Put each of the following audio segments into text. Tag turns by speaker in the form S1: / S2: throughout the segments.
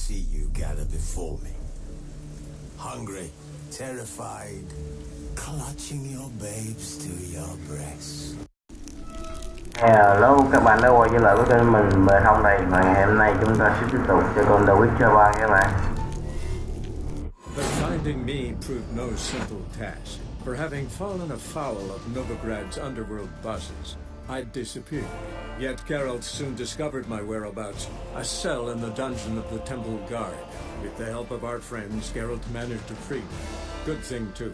S1: see you gather before me. Hungry, terrified, clutching your babes to your breasts.
S2: Hello, các bạn đã quay trở lại với kênh mình Bờ Thông đây, và ngày hôm nay chúng ta sẽ tiếp tục cho con The Witcher 3 các bạn.
S3: But finding me proved no simple task. For having fallen afoul of Novigrad's underworld bosses, I'd disappeared. Yet Geralt soon discovered my whereabouts, a cell in the dungeon of the Temple Guard. With the help of our friends, Geralt managed to free me. Good thing too,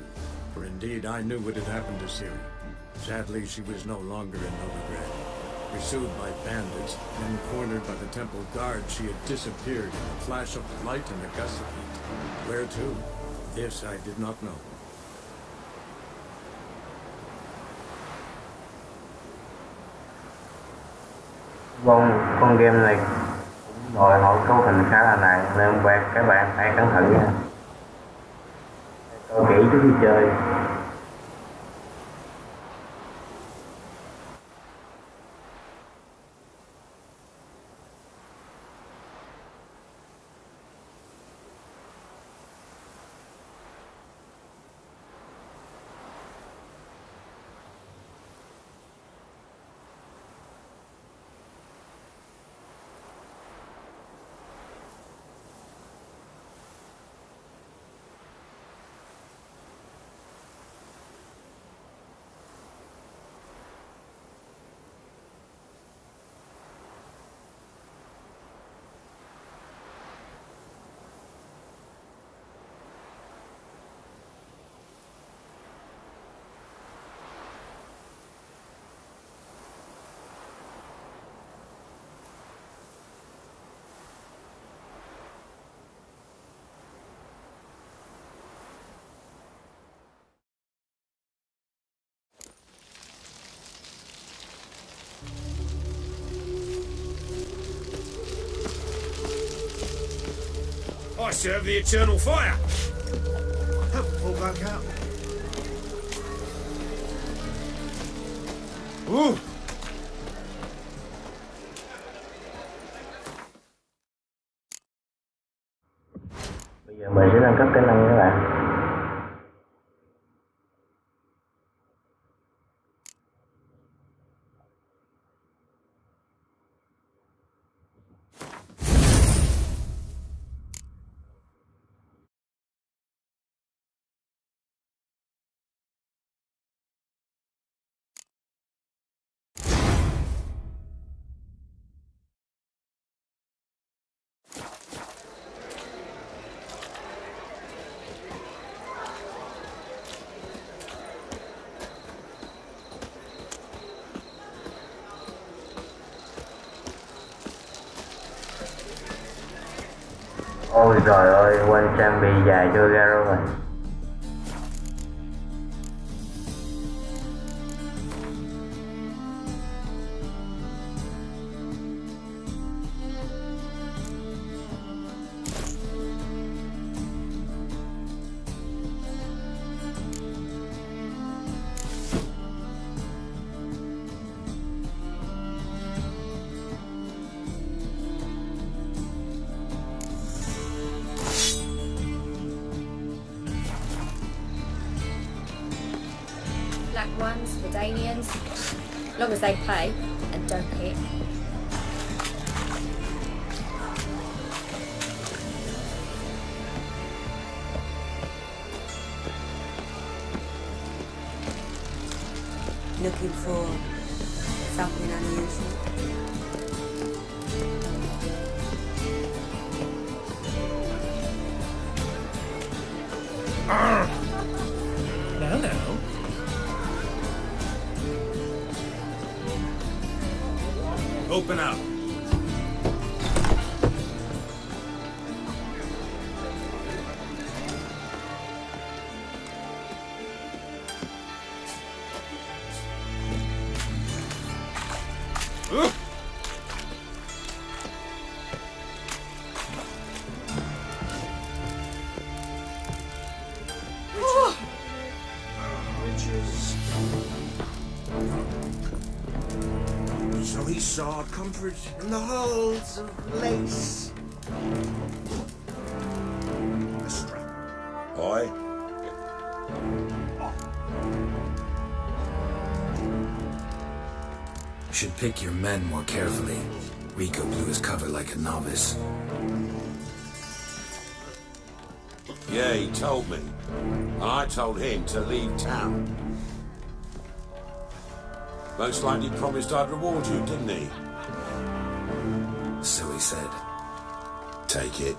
S3: for indeed I knew what had happened to Ciri. Sadly, she was no longer in Novigrad. Pursued by bandits, then cornered by the Temple Guard, she had disappeared in a flash of light and a gust of heat. Where to? This I did not know.
S2: Con game này cũng đòi hỏi cấu hình khá là nặng nên các bạn phải cẩn thận nha. Coi kỹ trước khi chơi.
S4: I serve the eternal fire.
S1: Haven't pulled back out.
S4: Ooh.
S2: Bây giờ mình sẽ nâng cấp cái năng các bạn. Ôi trời ơi, quên trang bị dài cho Geralt rồi.
S5: Black ones for Danians, long as they pay and don't hit.
S6: Looking for something unusual.
S4: Now. Open up.
S1: So he sought comfort in the halls of lace
S4: Aye.
S7: Should pick your men more carefully. Rico blew his cover like a novice.
S4: Yeah, he told me. And I told him to leave town. Most likely promised I'd reward you, didn't he?
S7: So he said.
S4: Take it.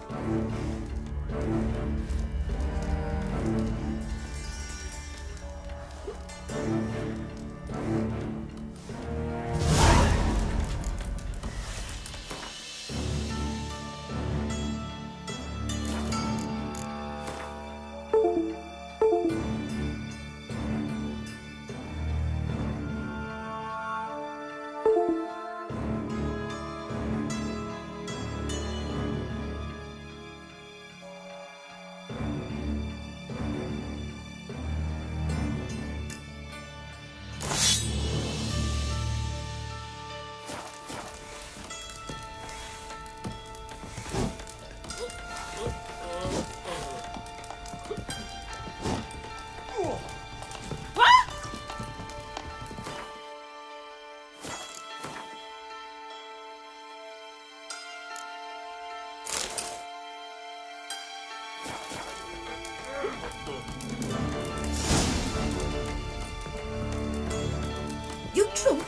S5: You true.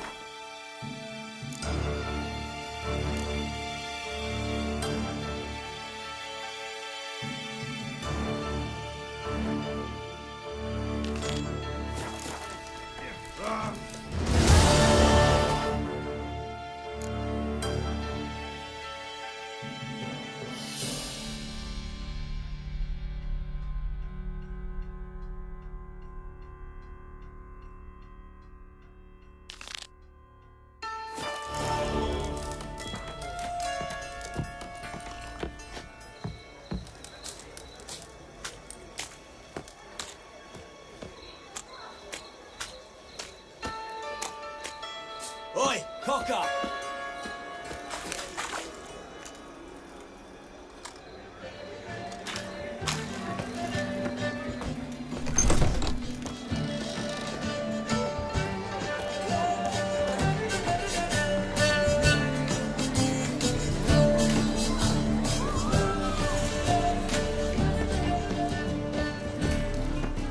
S1: Oi, cock up!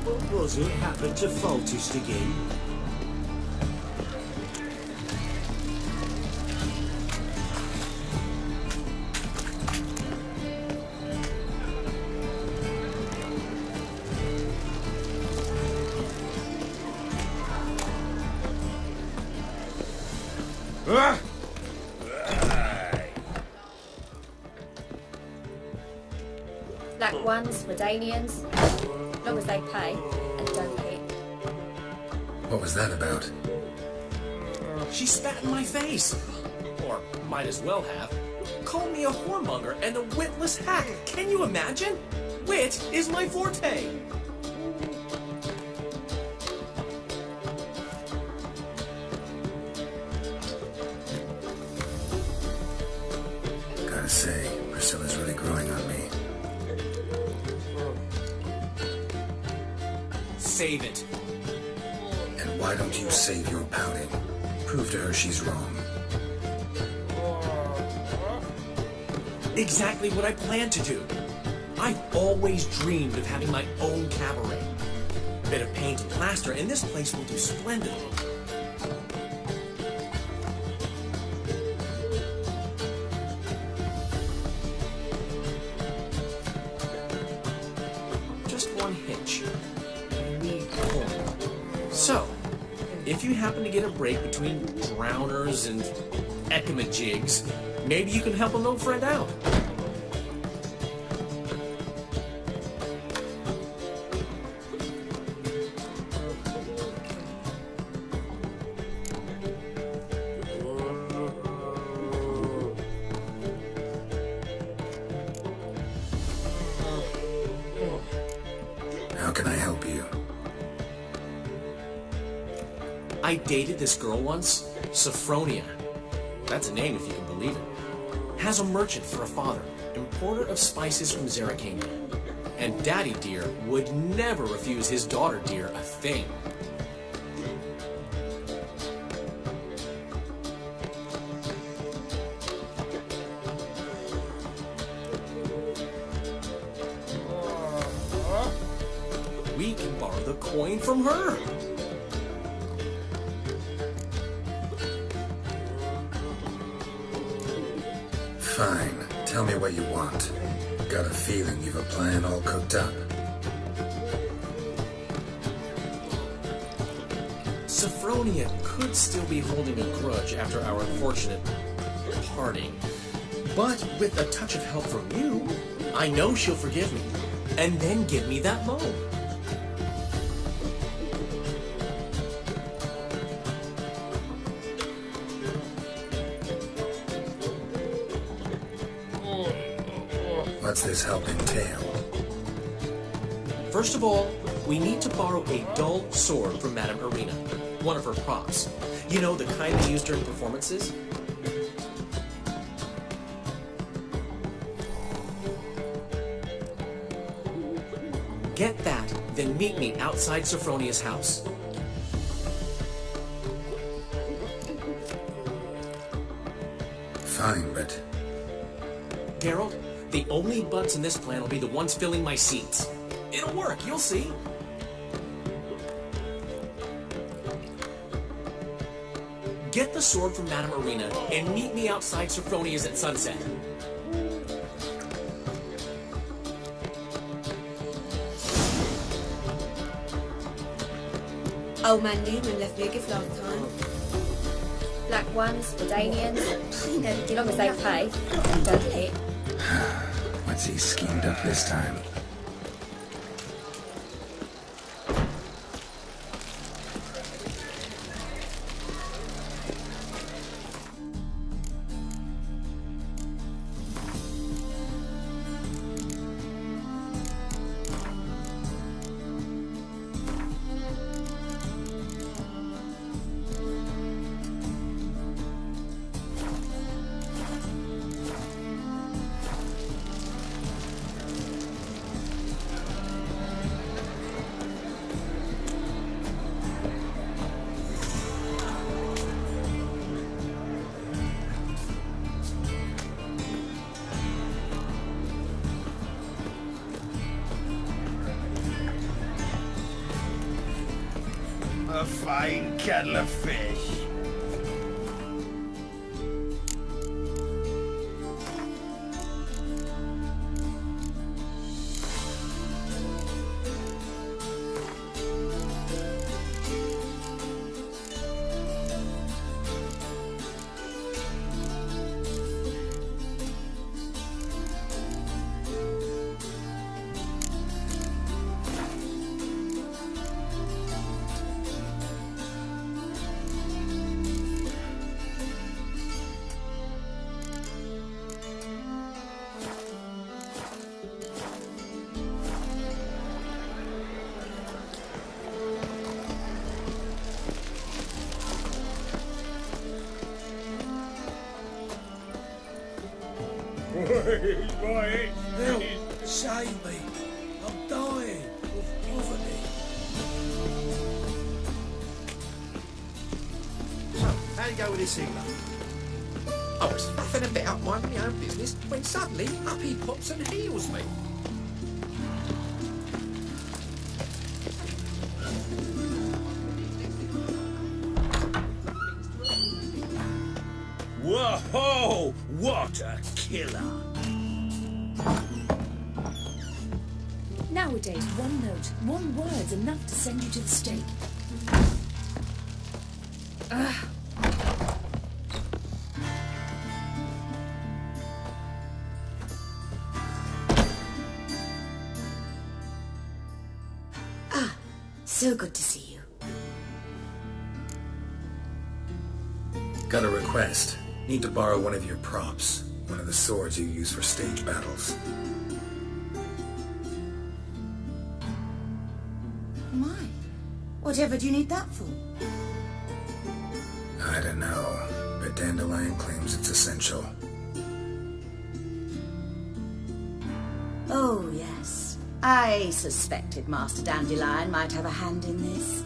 S8: What was it happened to Faultist again?
S5: Black ones, Redanians, long as they pay and don't hit.
S7: What was that about?
S9: She spat in my face. Or might as well have. Called me a whoremonger and a witless hack. Can you imagine? Wit is my forte.
S7: Gotta say, Priscilla's really growing on me.
S9: Save it.
S7: And why don't you save your pouting? Prove to her she's wrong.
S9: Exactly what I plan to do. I've always dreamed of having my own cabaret. A bit of paint and plaster, and this place will do splendidly. Just one hitch. I need corn. So, if you happen to get a break between drowners and ecamajigs, maybe you can help an old friend out.
S7: How can I help you?
S9: I dated this girl once, Sophronia. That's a name if you can believe it. Has a merchant for a father. importer of spices from Zerrikania. And Daddy Deer would never refuse his daughter Deer a thing. We can borrow the coin from her.
S7: Fine. Tell me what you want. Got a feeling you've a plan all cooked up.
S9: Sophronia could still be holding a grudge after our unfortunate parting. But with a touch of help from you, I know she'll forgive me. And then give me that loan.
S7: What's this help entail?
S9: First of all, we need to borrow a dull sword from Madame Irina, one of her props. You know, the kind they use during performances? Get that, then meet me outside Sophronia's house.
S7: Fine, but
S9: Geralt, the only butts in this plan will be the ones filling my seats. It'll work, you'll see. Get the sword from Madame Irina and meet me outside Sophronia's at sunset.
S6: Old man Newman left me a gift last time.
S5: Black ones, Danians, as long as they pay and don't hit.
S7: what's he schemed up this time?
S1: A fine kettle of fish.
S8: Boy, help! Save me! I'm dying of poverty.
S10: So, how you go with this England? I was faffing about minding my own business when suddenly up he pops and heals me.
S8: Whoa! What a killer!
S11: Nowadays, one note, one word's enough to send you to the stake.
S6: So good to see you.
S7: Got a request. Need to borrow one of your props. One of the swords you use for stage battles.
S6: My, whatever do you need that for?
S7: I don't know, but Dandelion claims it's essential.
S6: Oh, yes. I suspected Master Dandelion might have a hand in this.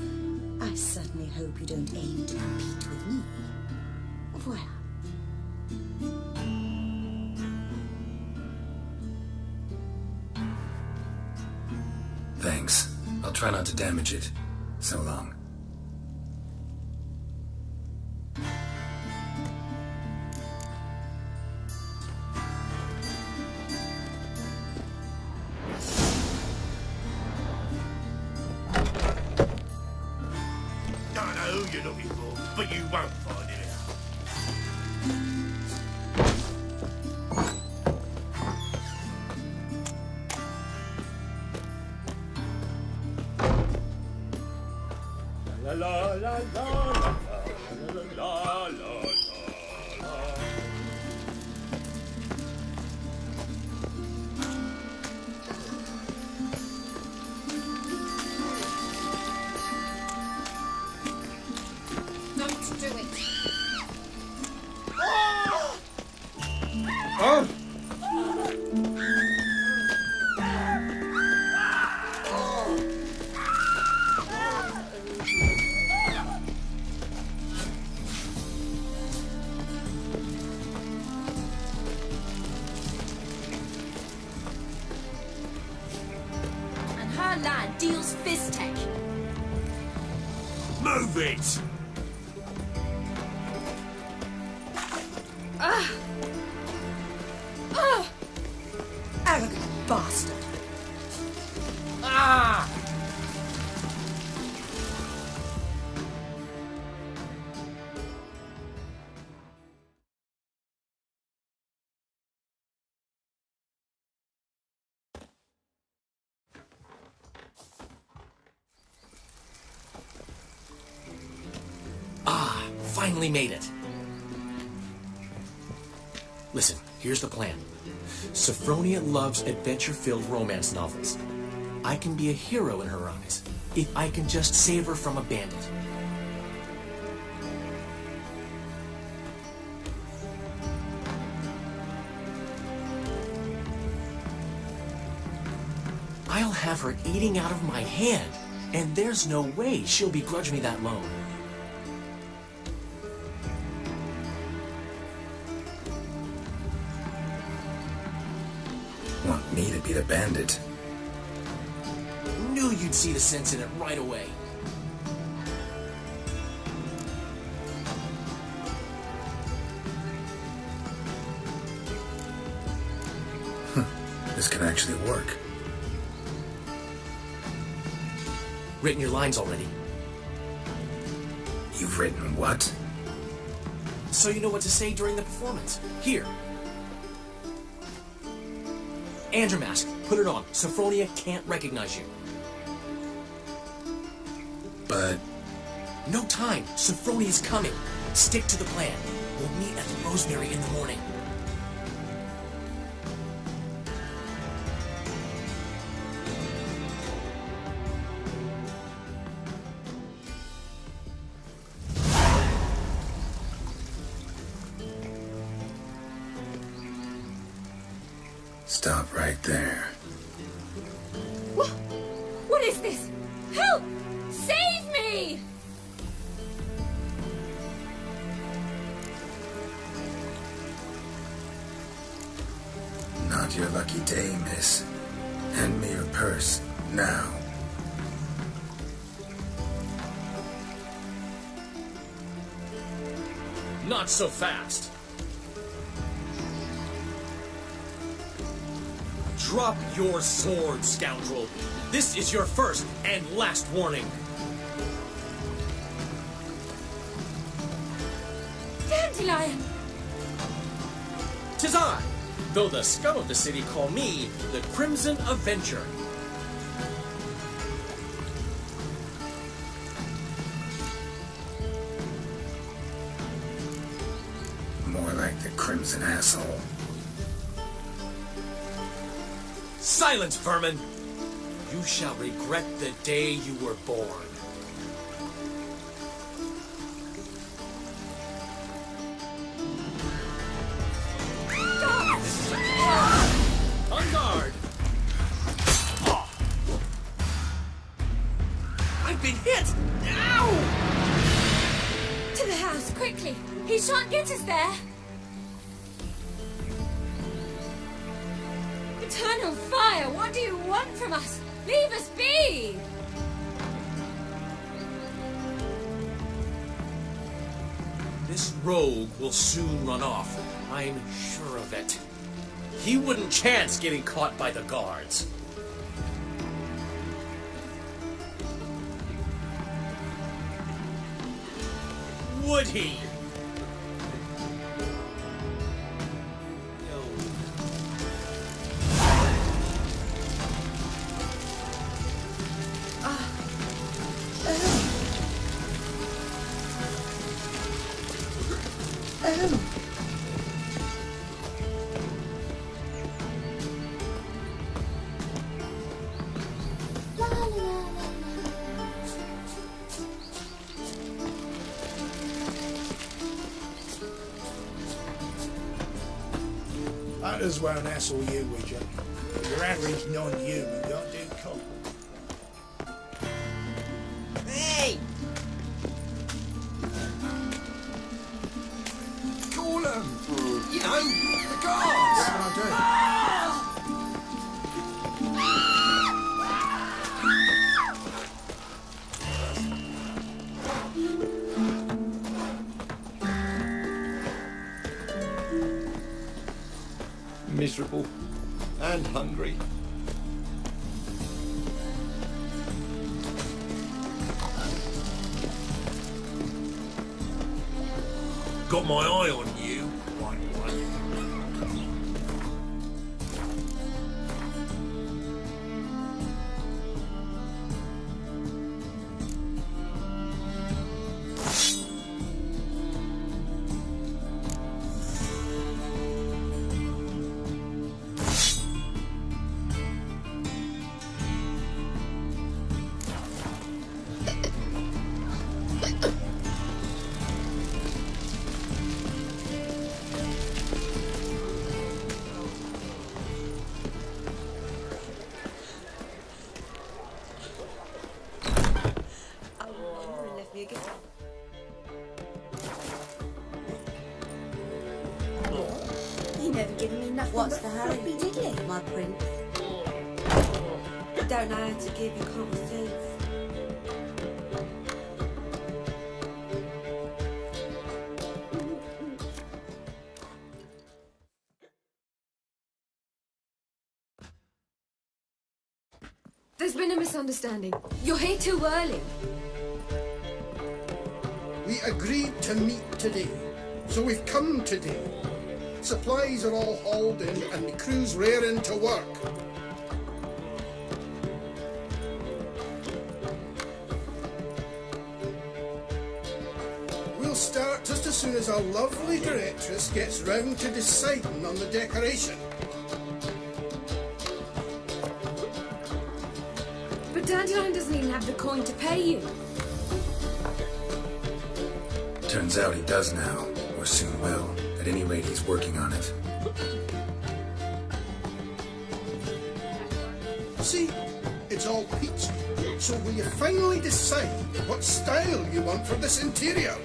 S6: I certainly hope you don't aim to compete with me. Voilà.
S7: Thanks. I'll try not to damage it. So long.
S8: Don't know who you're looking for, but you won't find it out. La la la la la la la la la.
S5: Don't do it.
S11: And her land deals fist tech.
S8: Move it!
S6: Arrogant bastard.
S9: Ah! Finally made it. Listen, here's the plan. Sophronia loves adventure-filled romance novels. I can be a hero in her eyes if I can just save her from a bandit. I'll have her eating out of my hand, and there's no way she'll begrudge me that loan.
S7: Want me to be the bandit?
S9: Knew you'd see the sense in it right away.
S7: This can actually work.
S9: Written your lines already.
S7: You've written what?
S9: So you know what to say during the performance. Here. And your mask. Put it on. Sophronia can't recognize you.
S7: But...
S9: No time. Sophronia's coming. Stick to the plan. We'll meet at the Rosemary in the morning.
S7: Stop right there.
S11: What is this? Help! Save me!
S7: Not your lucky day, miss. Hand me your purse, now.
S9: Not so fast. Drop your sword, scoundrel. This is your first and last warning.
S11: Dandelion!
S9: 'Tis I, though the scum of the city call me the Crimson Avenger.
S7: More like the Crimson Asshole.
S9: Silence, vermin! You shall regret the day you were born. On guard!
S11: He shan't get us there! Eternal fire, what do you want from us? Leave us be!
S9: This rogue will soon run off. I'm sure of it. He wouldn't chance getting caught by the guards. Would he?
S12: Others won't hassle you, Witcher. Your average non-human don't do cop.
S10: Hey!
S8: Call them! You know, the guards!
S12: What can I do?
S8: Miserable and hungry.
S4: Got my eye on you, white one.
S11: You never given me nothing.
S6: What's
S11: but
S6: the hurry?
S11: floppy diddly.
S6: My prince.
S11: Don't know how to give, you can't receive. There's been a misunderstanding. You're here too early.
S12: We agreed to meet today, so we've come today. Supplies are all hauled in and the crew's raring to work. We'll start just as soon as our lovely directress gets round to deciding on the decoration.
S11: But Dandelion doesn't even have the coin to pay you.
S7: Turns out he does now, or soon will. At any rate, he's working on it.
S12: See, it's all peachy. So will you finally decide what style you want for this interior?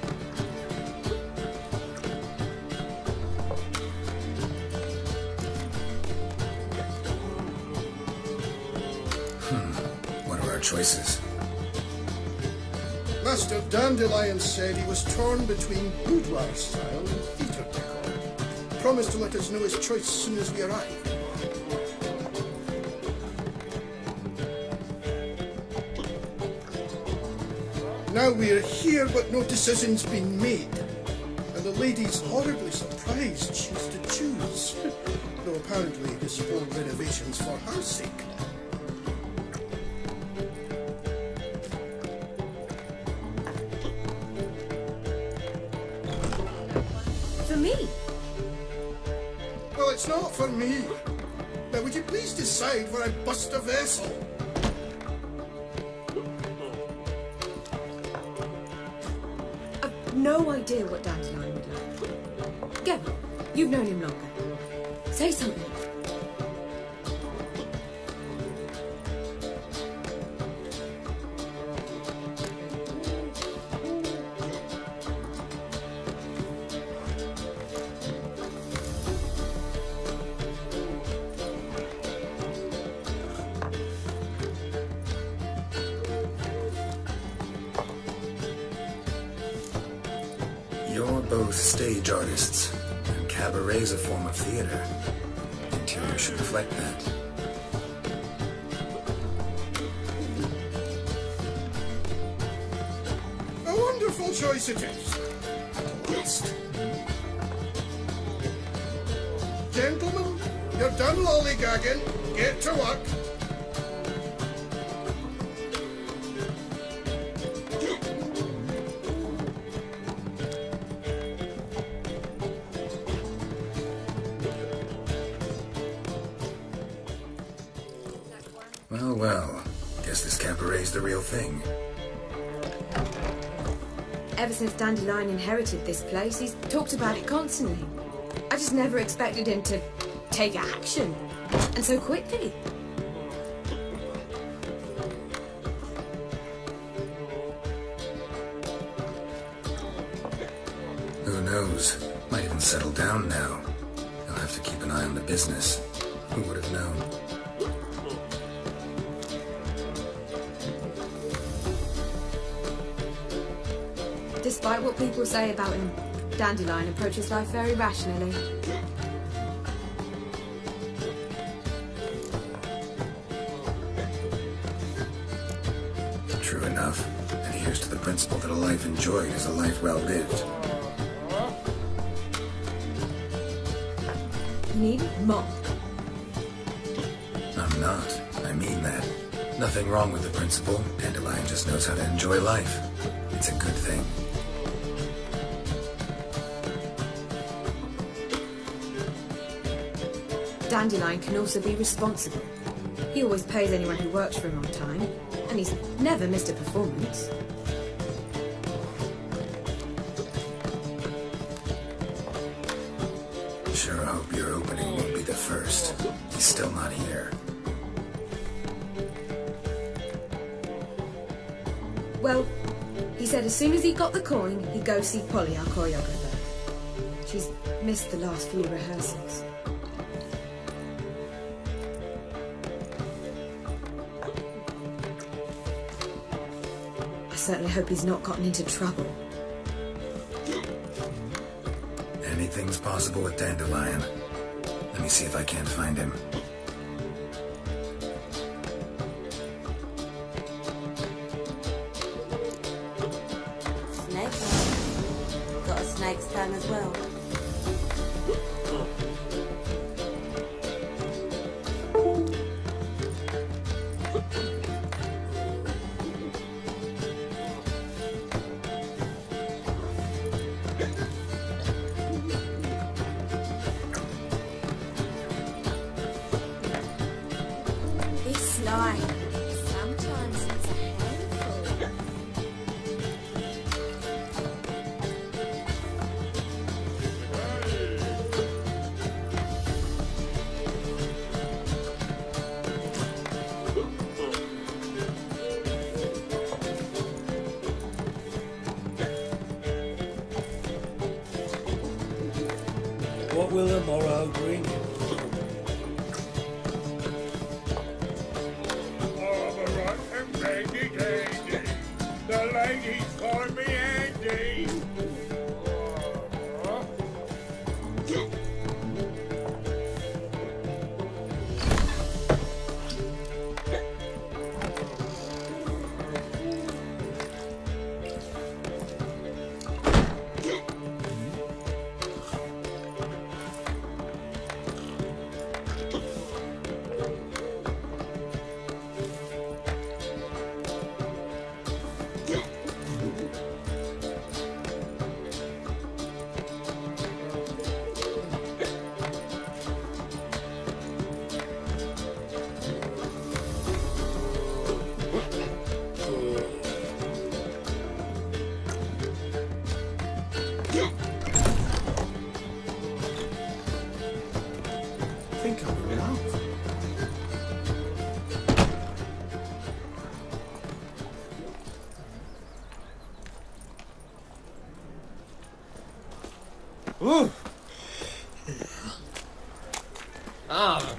S7: What are our choices?
S12: Master Dandelion said he was torn between boudoir style and theatre decor. Promised to let us know his choice as soon as we arrive. Now we're here, but no decision's been made. And the lady's horribly surprised she's to choose. Though apparently this whole renovation's for her sake.
S11: For me.
S12: Well, it's not for me. Now, would you please decide where I bust a vessel?
S11: I've no idea what Dandelion would like. Go. You've known him longer. Say something.
S7: You're both stage artists, and cabaret's a form of theater. Interior should reflect that.
S12: A wonderful choice it is. Beast. Gentlemen, you're done lollygagging. Get to work.
S7: Well, guess this cabaret's the real thing.
S11: Ever since Dandelion inherited this place, he's talked about it constantly. I just never expected him to take action, and so quickly.
S7: Who knows? Might even settle down now. He'll have to keep an eye on the business. Who would have known?
S11: Despite what people say about him, Dandelion approaches life very rationally.
S7: True enough. Adheres to the principle that a life enjoyed is a life well lived.
S11: You need more.
S7: I'm not. I mean that. Nothing wrong with the principle. Dandelion just knows how to enjoy life. It's a good thing.
S11: Dandelion can also be responsible. He always pays anyone who works for him on time, and he's never missed a performance.
S7: Sure hope your opening won't be the first. He's still not here.
S11: Well, he said as soon as he got the coin, he'd go see Polly, our choreographer. She's missed the last few rehearsals. I certainly hope he's not gotten into trouble.
S7: Anything's possible with Dandelion. Let me see if I can't find him.
S13: Snake. Got a snake's tongue as well.
S5: This line, sometimes it's a handful.
S8: What will the morrow bring? The ladies call me Andy.
S9: I think I'm moving out. Ooh. Ah.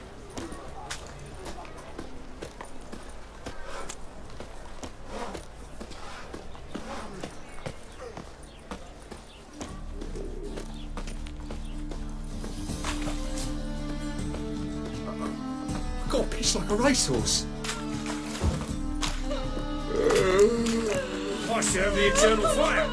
S10: It's like a racehorse.
S8: I serve the eternal fire.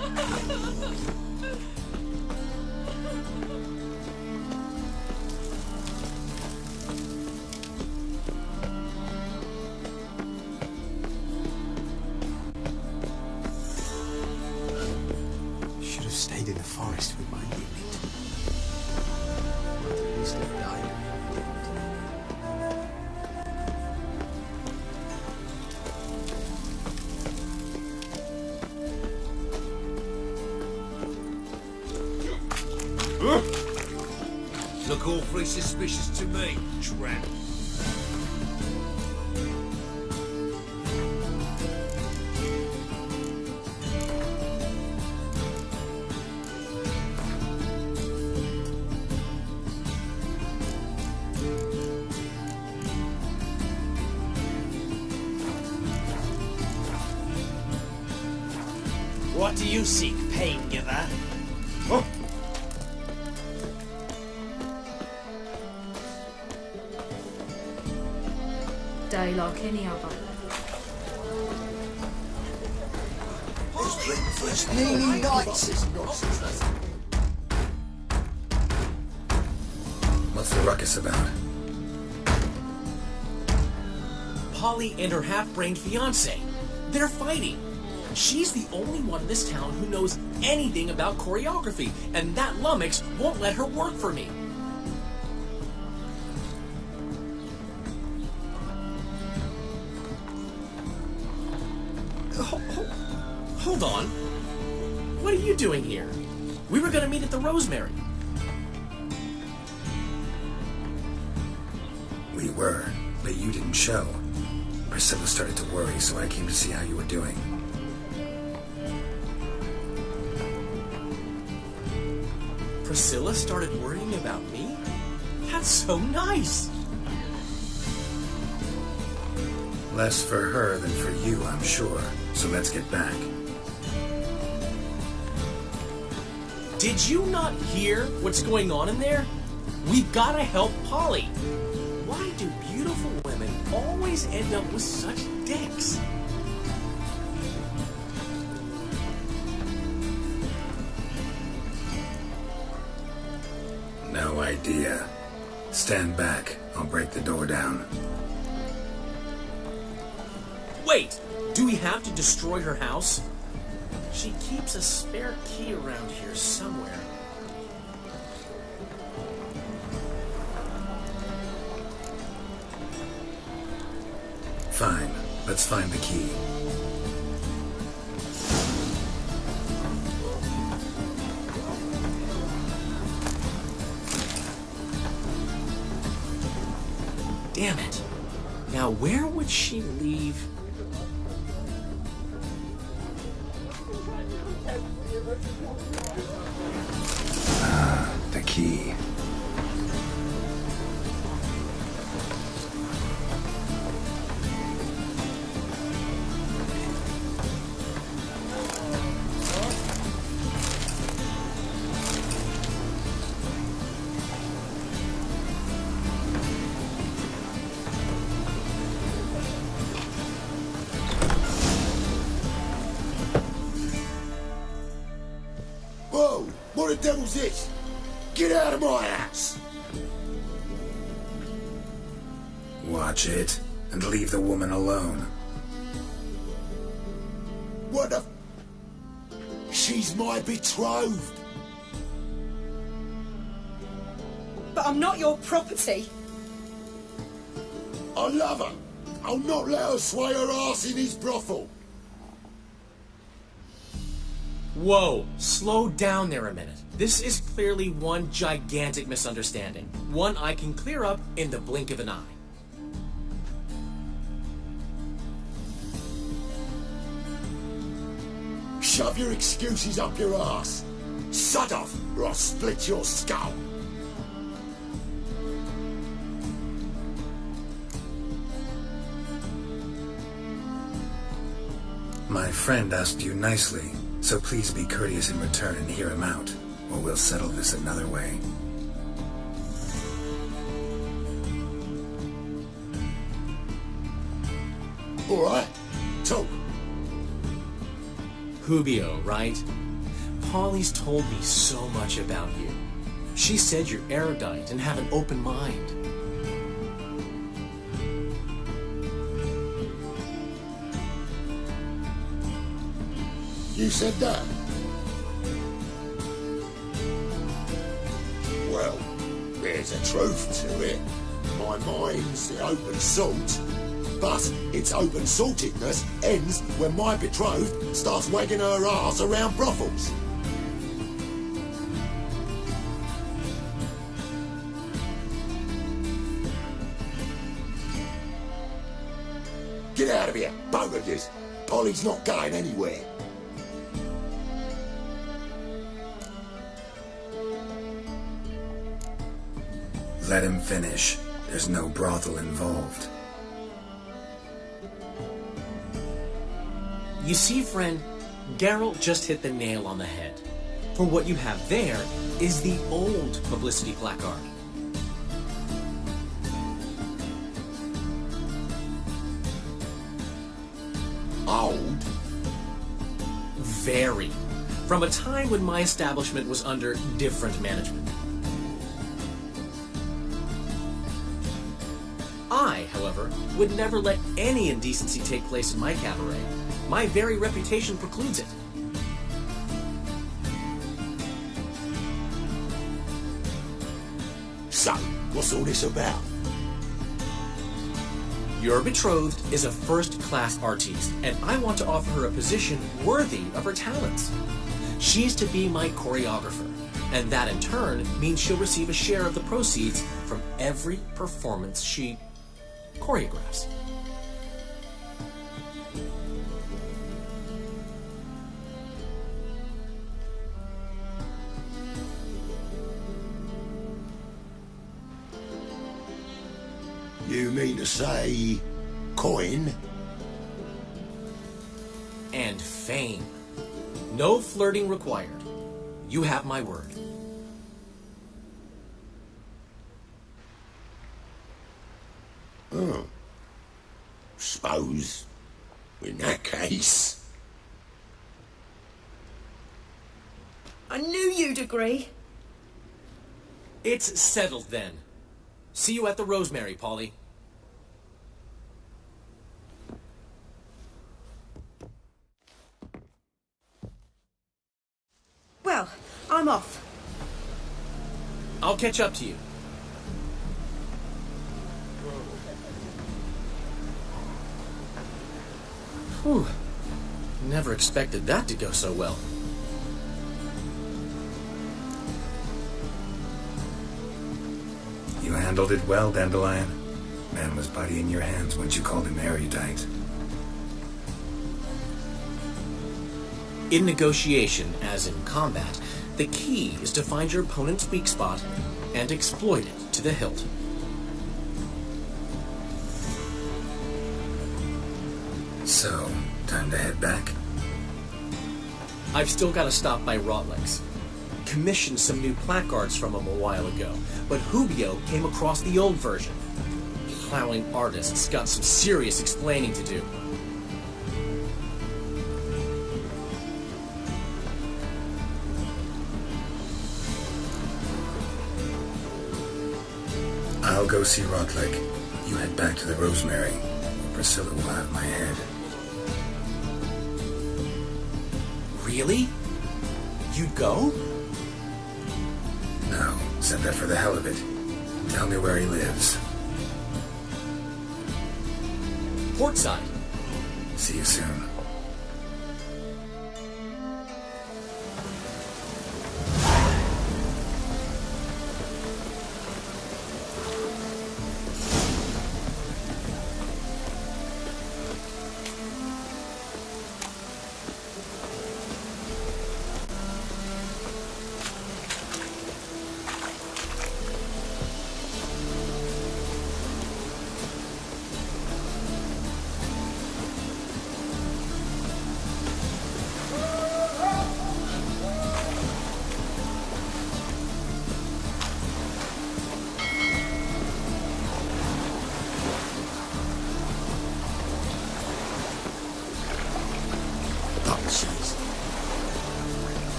S1: Should have stayed in the forest with my unit. But at least they died.
S4: Look awfully suspicious to me, tramp.
S14: What do you seek, pain giver?
S8: Oh.
S11: Day like any other.
S10: Breakfast nearly nights.
S7: What's the ruckus about?
S9: Polly and her half-brained fiancé. They're fighting. She's the only one in this town who knows anything about choreography, and that lummox won't let her work for me. Hold on. What are you doing here? We were gonna meet at the Rosemary.
S7: We were, but you didn't show. Priscilla started to worry, so I came to see how you were doing.
S9: Priscilla started worrying about me? That's so nice!
S7: Less for her than for you, I'm sure. So let's get back.
S9: Did you not hear what's going on in there? We've got to help Polly. Why do beautiful women always end up with such dicks?
S7: No idea. Stand back. I'll break the door down.
S9: Wait! Do we have to destroy her house? She keeps a spare key around here somewhere.
S7: Fine. Let's find the key.
S9: Damn it. Now where would she leave?
S7: The key.
S4: Whoa! What the devil's this? Get out of my house!
S7: Watch it, and leave the woman alone.
S4: What the... She's my betrothed!
S6: But I'm not your property.
S4: I love her! I'll not let her sway her ass in his brothel!
S9: Whoa, slow down there a minute. This is clearly one gigantic misunderstanding. One I can clear up in the blink of an eye.
S4: Shove your excuses up your ass! Shut off, or I'll split your skull!
S7: My friend asked you nicely, so please be courteous in return and hear him out, or we'll settle this another way.
S4: All right, talk.
S9: Hubio, right? Polly's told me so much about you. She said you're erudite and have an open mind.
S4: You said that? Well, there's a truth to it. My mind's the open salt, but its open saltedness ends when my betrothed starts wagging her arse around brothels. Get out of here, both of yous. Polly's not going anywhere.
S7: Let him finish. There's no brothel involved.
S9: You see, friend, Geralt just hit the nail on the head. For what you have there is the old publicity placard.
S4: Old?
S9: Very. From a time when my establishment was under different management. I, however, would never let any indecency take place in my cabaret. My very reputation precludes it.
S4: So, what's all this about?
S9: Your betrothed is a first-class artiste, and I want to offer her a position worthy of her talents. She's to be my choreographer, and that in turn means she'll receive a share of the proceeds from every performance she choreographs.
S4: You mean to say, coin?
S9: And fame. No flirting required. You have my word.
S4: Oh. Suppose, in that case...
S6: I knew you'd agree.
S9: It's settled then. See you at the Rosemary, Polly.
S6: Well, I'm off.
S9: I'll catch up to you. Whew. Never expected that to go so well.
S7: You handled it well, Dandelion. Man was buddy in your hands once you called him erudite.
S9: In negotiation, as in combat, the key is to find your opponent's weak spot and exploit it to the hilt.
S7: So, time to head back?
S9: I've still got to stop by Rotlex. Commissioned some new placards from him a while ago, but Hubio came across the old version. Plowing artists got some serious explaining to do.
S7: I'll go see Rotlick. You head back to the Rosemary. Priscilla will have my head.
S9: Really? You'd go?
S7: No, said that for the hell of it. Tell me where he lives.
S9: Portside.
S7: See you soon.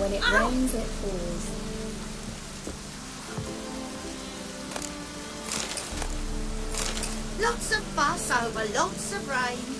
S5: when it rains, it pours.
S6: Lots of fuss over lots of rain.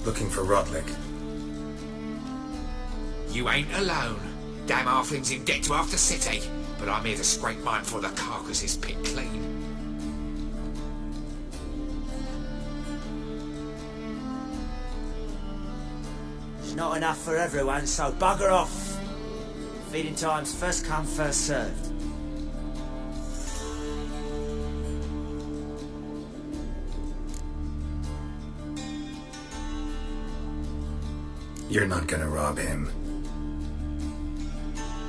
S7: Looking for Rotlick.
S10: You ain't alone. Damn halfling's in debt to half the city, but I'm here to scrape mine before the carcass is picked clean.
S14: There's not enough for everyone, so bugger off. Feeding time's first come, first served.
S7: You're not gonna rob him.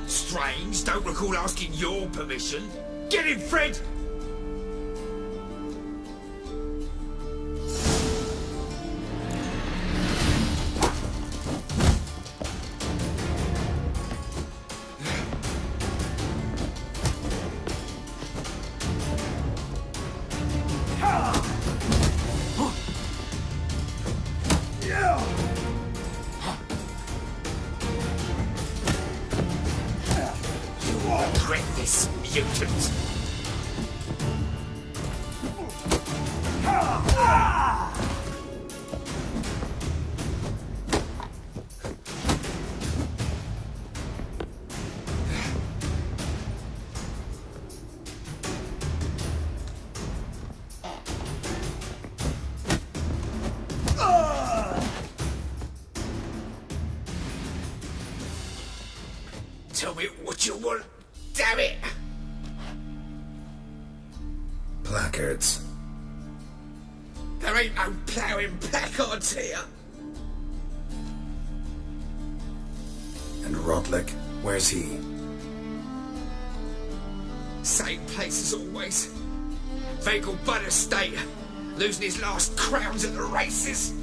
S10: Strange, don't recall asking your permission. Get him, Fred! This mutant. Tell me what you want. Damn it!
S7: Placards.
S10: There ain't no ploughing placards here.
S7: And Rotlick, where's he?
S10: Same place as always. Vagal Bud Estate, losing his last crowns at the races.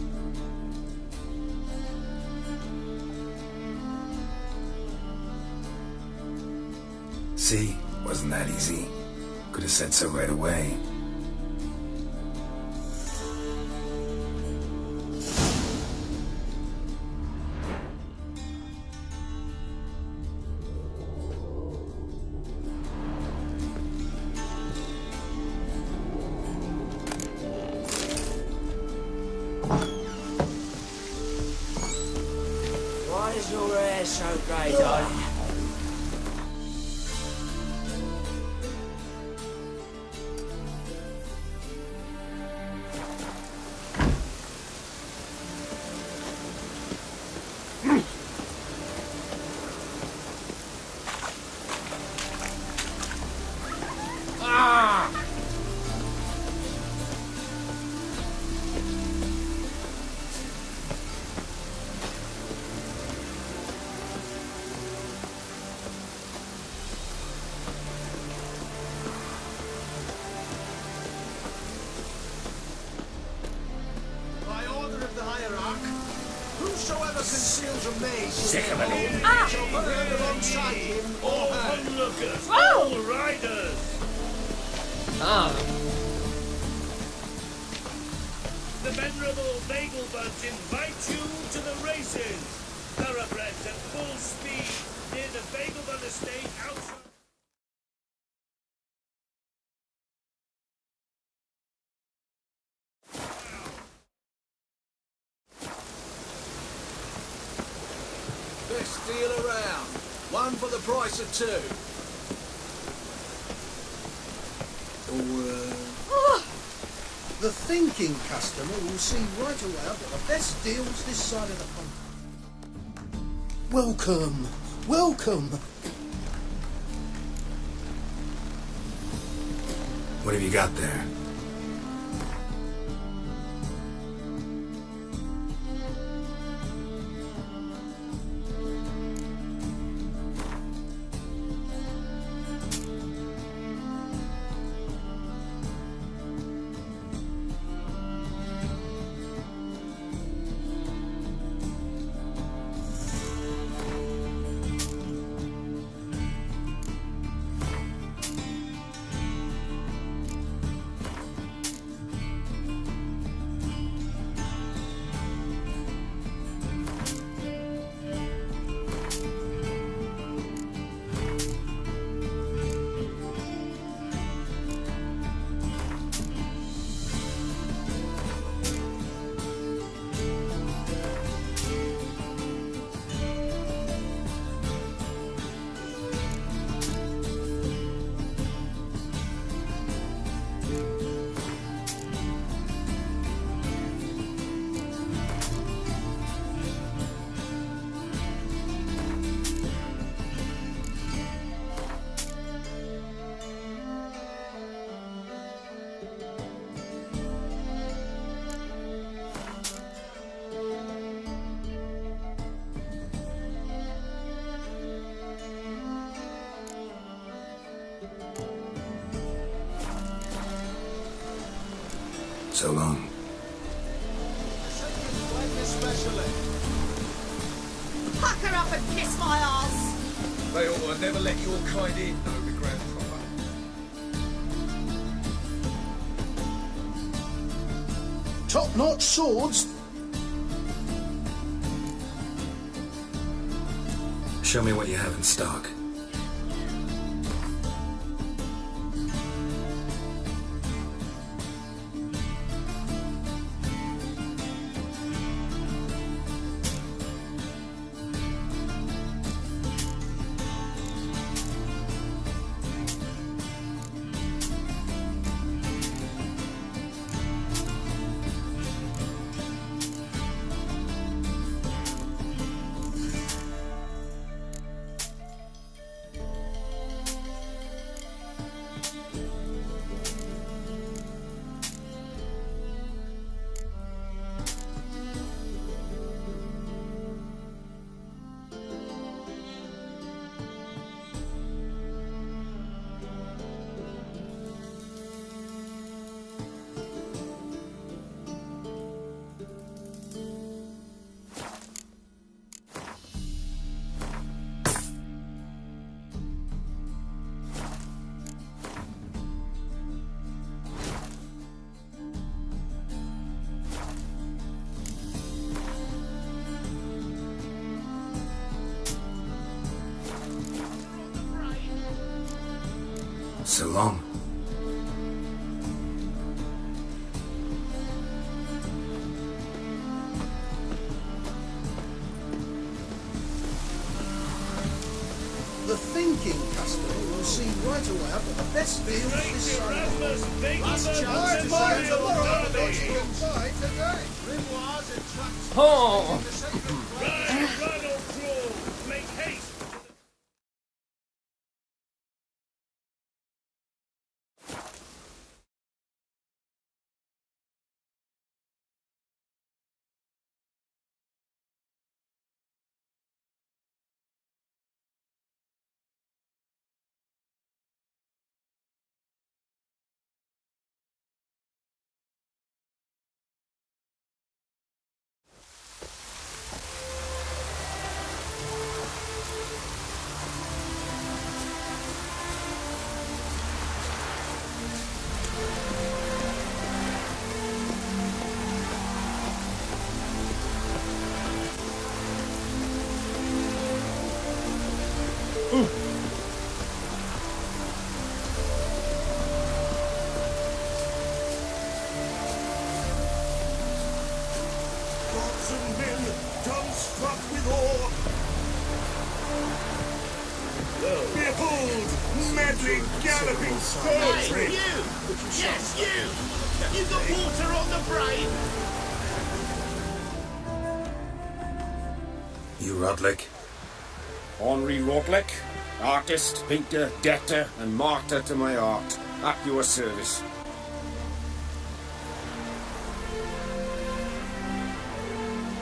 S7: See? Wasn't that easy? Could have said so right away.
S14: Why is your hair so grey, darling?
S4: Whosoever conceals from me
S10: Sick of it.
S4: shall burn alongside him or
S8: All
S4: her.
S8: onlookers, all riders. The venerable Vagelbuds invite you to the races. Thoroughbreds at full speed near the Vagelbud Estate outside.
S4: Best deal around. One for the price of two.
S12: The thinking customer will see right away I've got the best deals this side of the pond. Welcome, welcome.
S7: What have you got there? So long.
S10: Pucker up and kiss my arse!
S15: They ought to never let your kind in, though, the grandfather.
S12: Top-notch swords.
S7: Show me what you have in stock. So long.
S12: The thinking customer will see right away I've got the best deal this side. Last chance to say tomorrow, what you can buy today. Grimoires and trucks.
S9: Oh!
S8: Run or crawl! Make haste!
S4: Gods and men, dumbstruck with awe. Behold, meddling, galloping
S10: Hey,
S4: spurtry.
S10: you! Yes, you! You got water on the brain!
S7: You Rodlick?
S16: Henri Rodlick, artist, painter, debtor, and martyr to my art. At your service.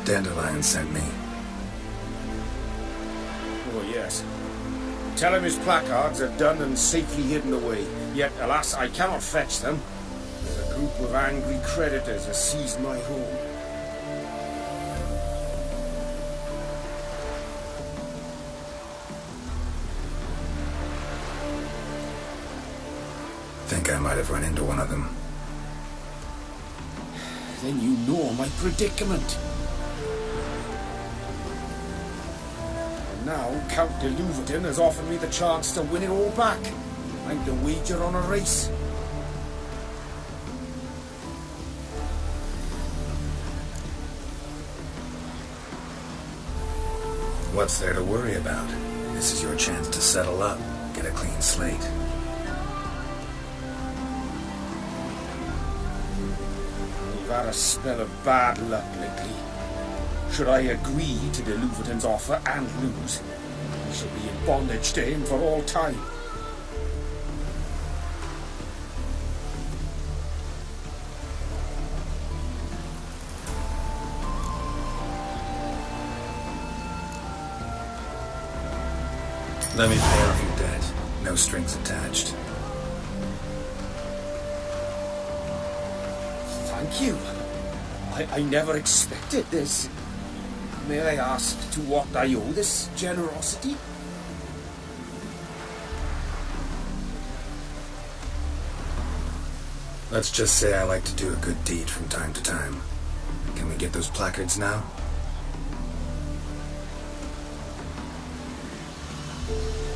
S7: Dandelion sent me.
S16: Oh, yes. Tell him his placards are done and safely hidden away. Yet, alas, I cannot fetch them. There's a group of angry creditors has seized my home.
S7: Think I might have run into one of them.
S16: Then you know my predicament. And now Count de Louverton has offered me the chance to win it all back. I'm to wager on a race.
S7: What's there to worry about? This is your chance to settle up, get a clean slate.
S16: I've had a spell of bad luck lately. Should I agree to de Louverton's offer and lose, I shall be in bondage to him for all time.
S7: Let me pay off your debt. No strings attached.
S16: Thank you. I never expected this. May I ask to what I owe this generosity?
S7: Let's just say I like to do a good deed from time to time. Can we get those placards now?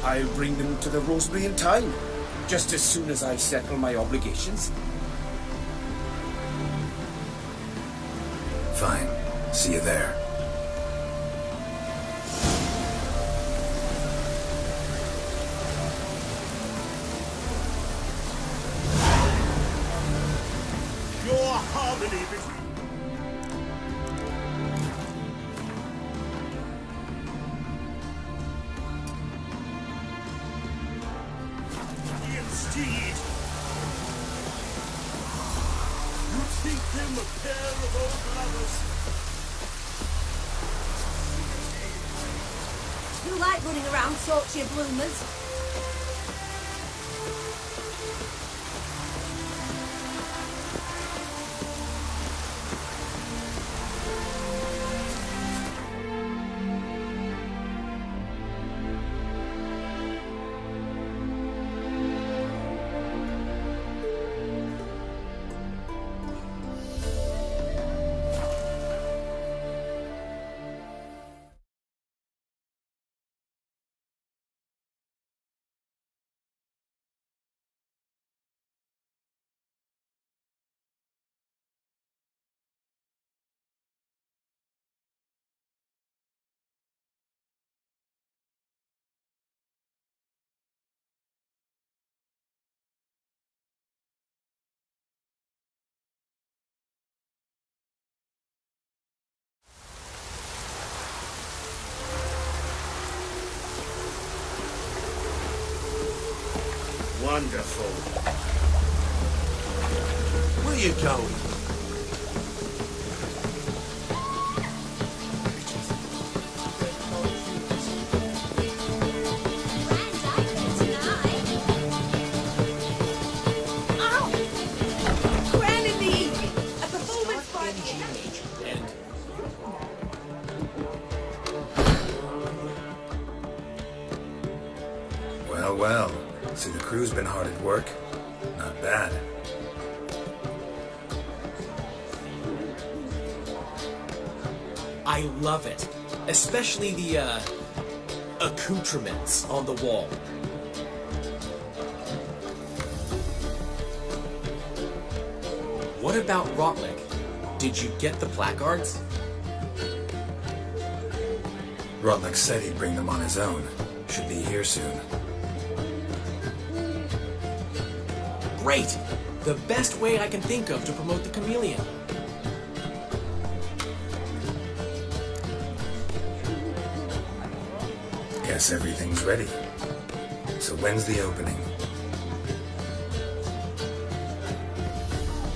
S16: I'll bring them to the Rosemary in time, just as soon as I settle my obligations.
S7: Fine. See you there.
S8: Pure harmony between... Indeed. You think them a pair of old lovers?
S13: You like running around torching bloomers?
S8: Wonderful. Where are you going?
S7: Well. See, the crew's been hard at work. Not bad.
S9: I love it. Especially the, accoutrements on the wall. What about Rotlick? Did you get the placards?
S7: Rotlick said he'd bring them on his own. Should be here soon.
S9: Great! The best way I can think of to promote the chameleon.
S7: Guess everything's ready. So when's the opening?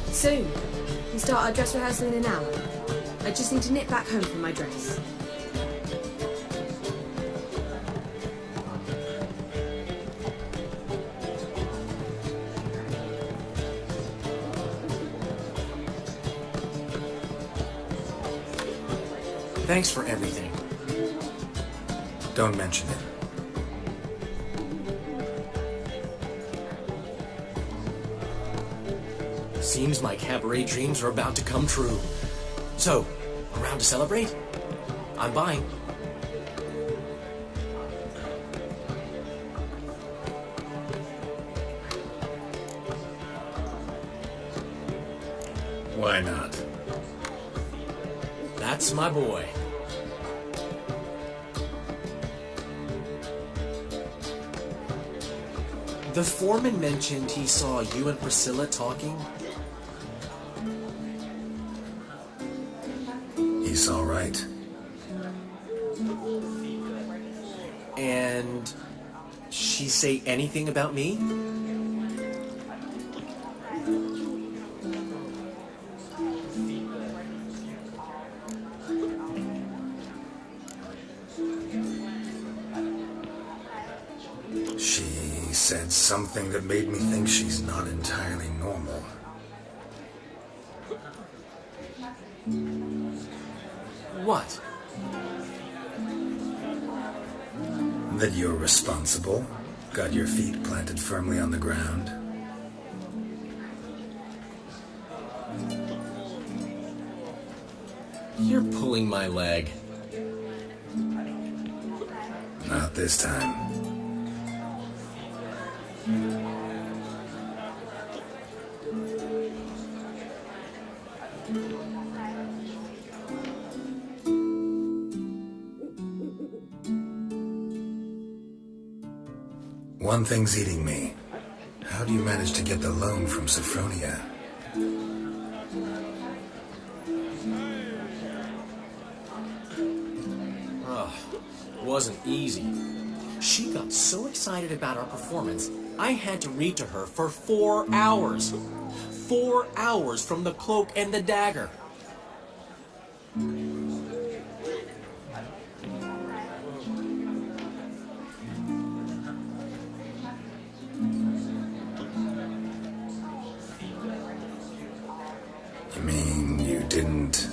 S11: Soon. We start our dress rehearsal in an hour. I just need to nip back home for my dress.
S9: Thanks for everything.
S7: Don't mention it.
S9: Seems my cabaret dreams are about to come true. So, around to celebrate? I'm buying.
S7: Why not?
S9: That's my boy. The foreman mentioned he saw you and Priscilla talking.
S7: He's all right.
S9: And she say anything about me?
S7: She said something that made me think she's not entirely normal.
S9: What?
S7: That you're responsible, got your feet planted firmly on the ground.
S9: You're pulling my leg.
S7: Not this time. One thing's eating me. How do you manage to get the loan from Sophronia?
S9: Wasn't easy. She got so excited about our performance, I had to read to her for 4 hours. 4 hours from the cloak and the dagger.
S7: You mean you didn't?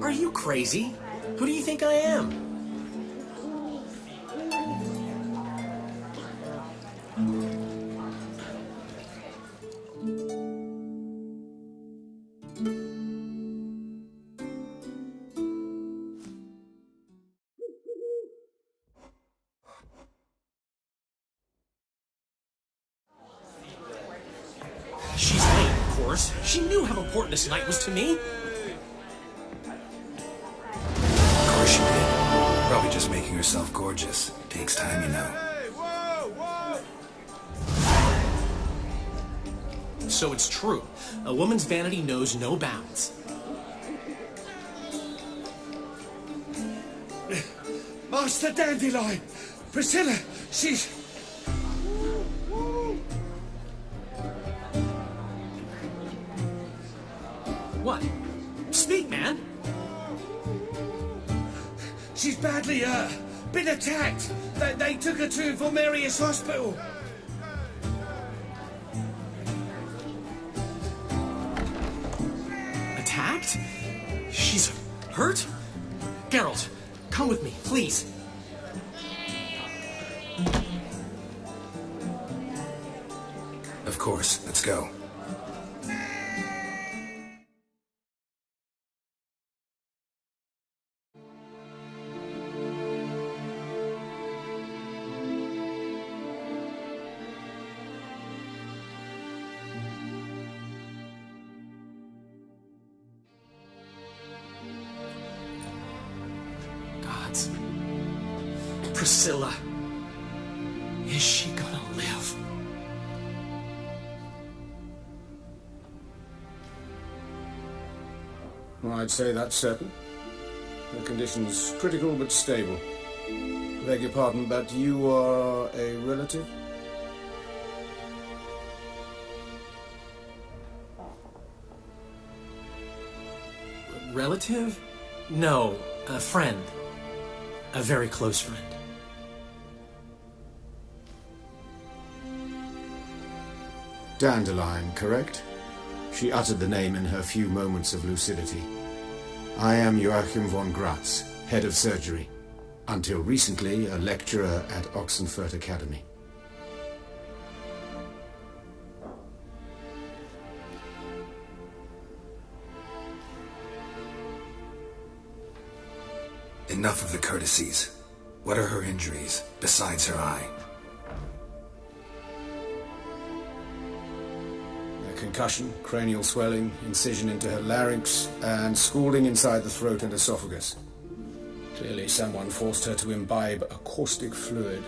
S9: Are you crazy? Who do you think I am? She's late, of course. She knew how important this night was to me.
S7: She did. Probably just making herself gorgeous. Takes time, you know.
S9: So it's true. A woman's vanity knows no bounds.
S10: Master Dandelion! Priscilla, she's...
S9: What? Speak, man!
S10: She's badly, been attacked. They took her to Vulmerius Hospital.
S9: Attacked? She's hurt? Geralt, come with me, please.
S7: Of course, let's go.
S9: Priscilla. Is she gonna live?
S16: Well, I'd say that's certain. The condition's critical but stable. Beg your pardon, but you are a relative?
S9: Relative? No, a friend. A very close friend.
S16: Dandelion, correct? She uttered the name in her few moments of lucidity. I am Joachim von Gratz, head of surgery. Until recently, a lecturer at Oxenfurt Academy.
S7: Enough of the courtesies. What are her injuries, besides her eye?
S16: A concussion, cranial swelling, incision into her larynx, and scalding inside the throat and esophagus. Clearly someone forced her to imbibe a caustic fluid.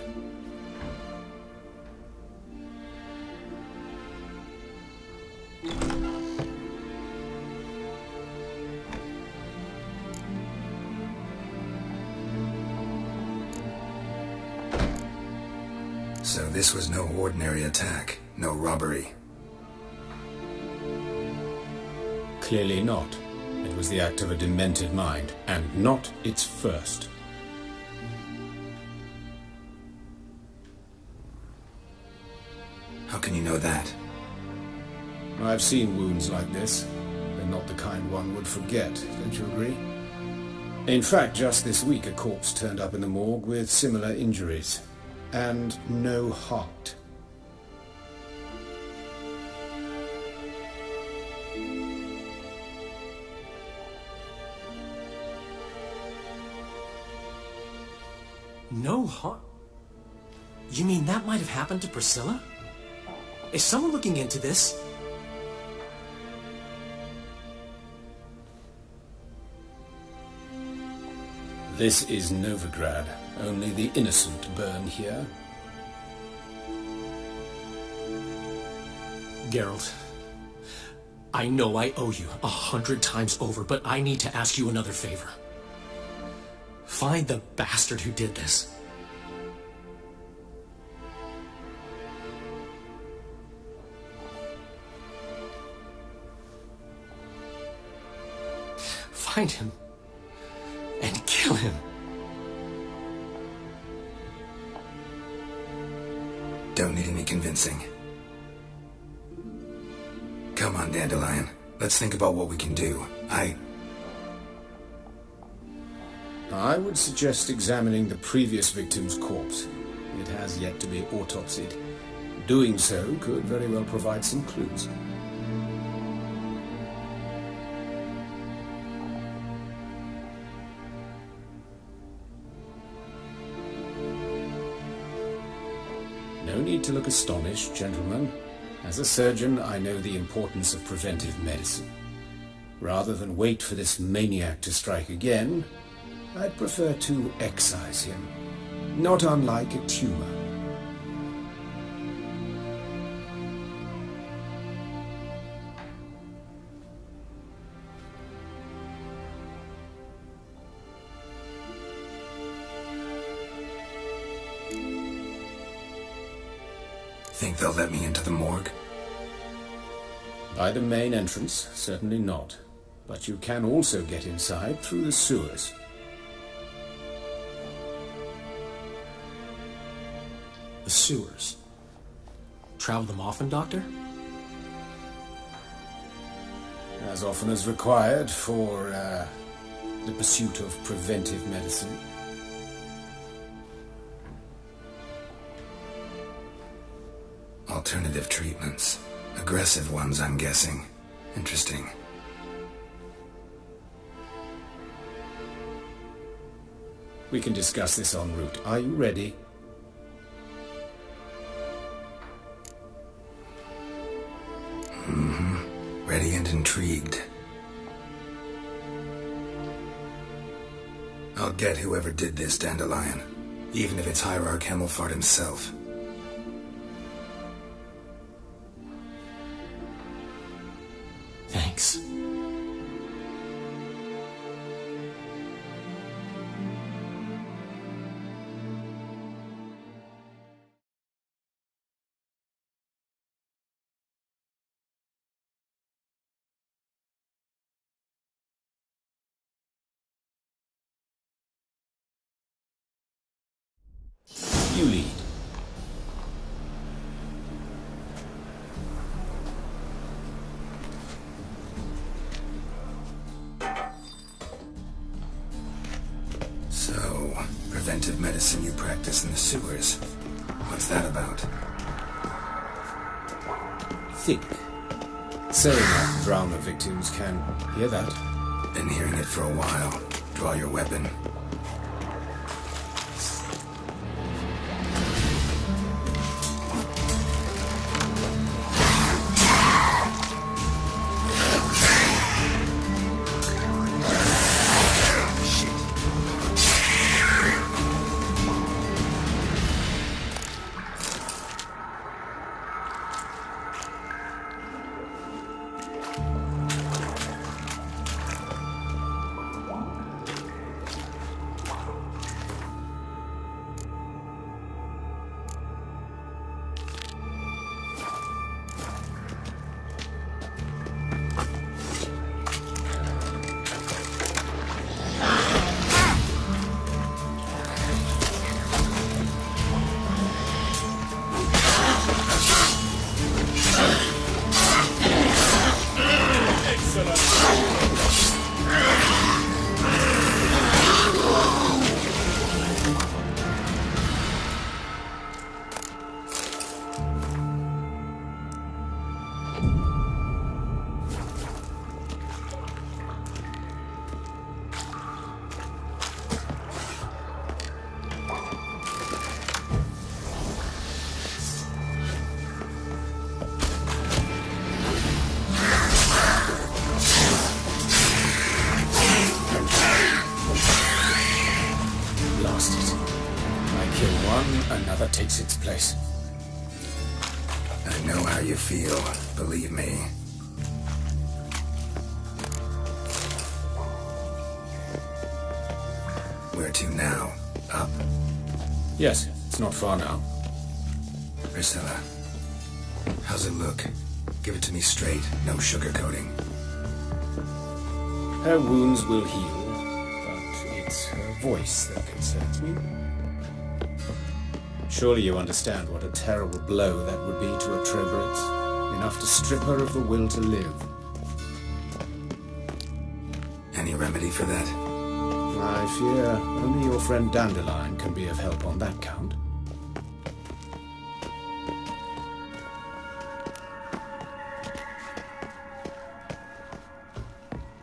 S7: So this was no ordinary attack, no robbery.
S16: Clearly not. It was the act of a demented mind, and not its first.
S7: How can you know that?
S16: I've seen wounds like this. They're not the kind one would forget, don't you agree? In fact, just this week a corpse turned up in the morgue with similar injuries. And no heart.
S9: No heart? You mean that might have happened to Priscilla? Is someone looking into this?
S16: This is Novigrad. Only the innocent burn here.
S9: Geralt, I know I owe you 100 times over, but I need to ask you another favor. Find the bastard who did this. Find him and kill him.
S7: Don't need any convincing. Come on, Dandelion. Let's think about what we can do.
S16: I would suggest examining the previous victim's corpse. It has yet to be autopsied. Doing so could very well provide some clues. No need to look astonished, gentlemen. As a surgeon, I know the importance of preventive medicine. Rather than wait for this maniac to strike again, I'd prefer to excise him, not unlike a tumor.
S7: Think they'll let me into the morgue?
S16: By the main entrance, certainly not. But you can also get inside through the sewers.
S9: The sewers. Travel them often, Doctor?
S16: As often as required for the pursuit of preventive medicine.
S7: Alternative treatments. Aggressive ones, I'm guessing. Interesting.
S16: We can discuss this en route. Are you ready?
S7: Mm-hmm. Ready and intrigued. I'll get whoever did this, Dandelion. Even if it's Hierarch Hemmelfart himself.
S9: Thanks.
S16: You lead.
S7: So, preventive medicine you practice in the sewers. What's that about?
S16: Think. Saying that drowner victims can hear that.
S7: Been hearing it for a while. Draw your weapon. another takes its place. I know how you feel, believe me. Where to now? Up?
S3: Yes, it's not far now.
S7: Priscilla, how's it look? Give it to me straight, no sugarcoating.
S3: Her wounds will heal, but it's her voice that concerns me. Surely you understand what a terrible blow that would be to a Trebret. Enough to strip her of the will to live.
S7: Any remedy for that?
S3: I fear only your friend Dandelion can be of help on that count.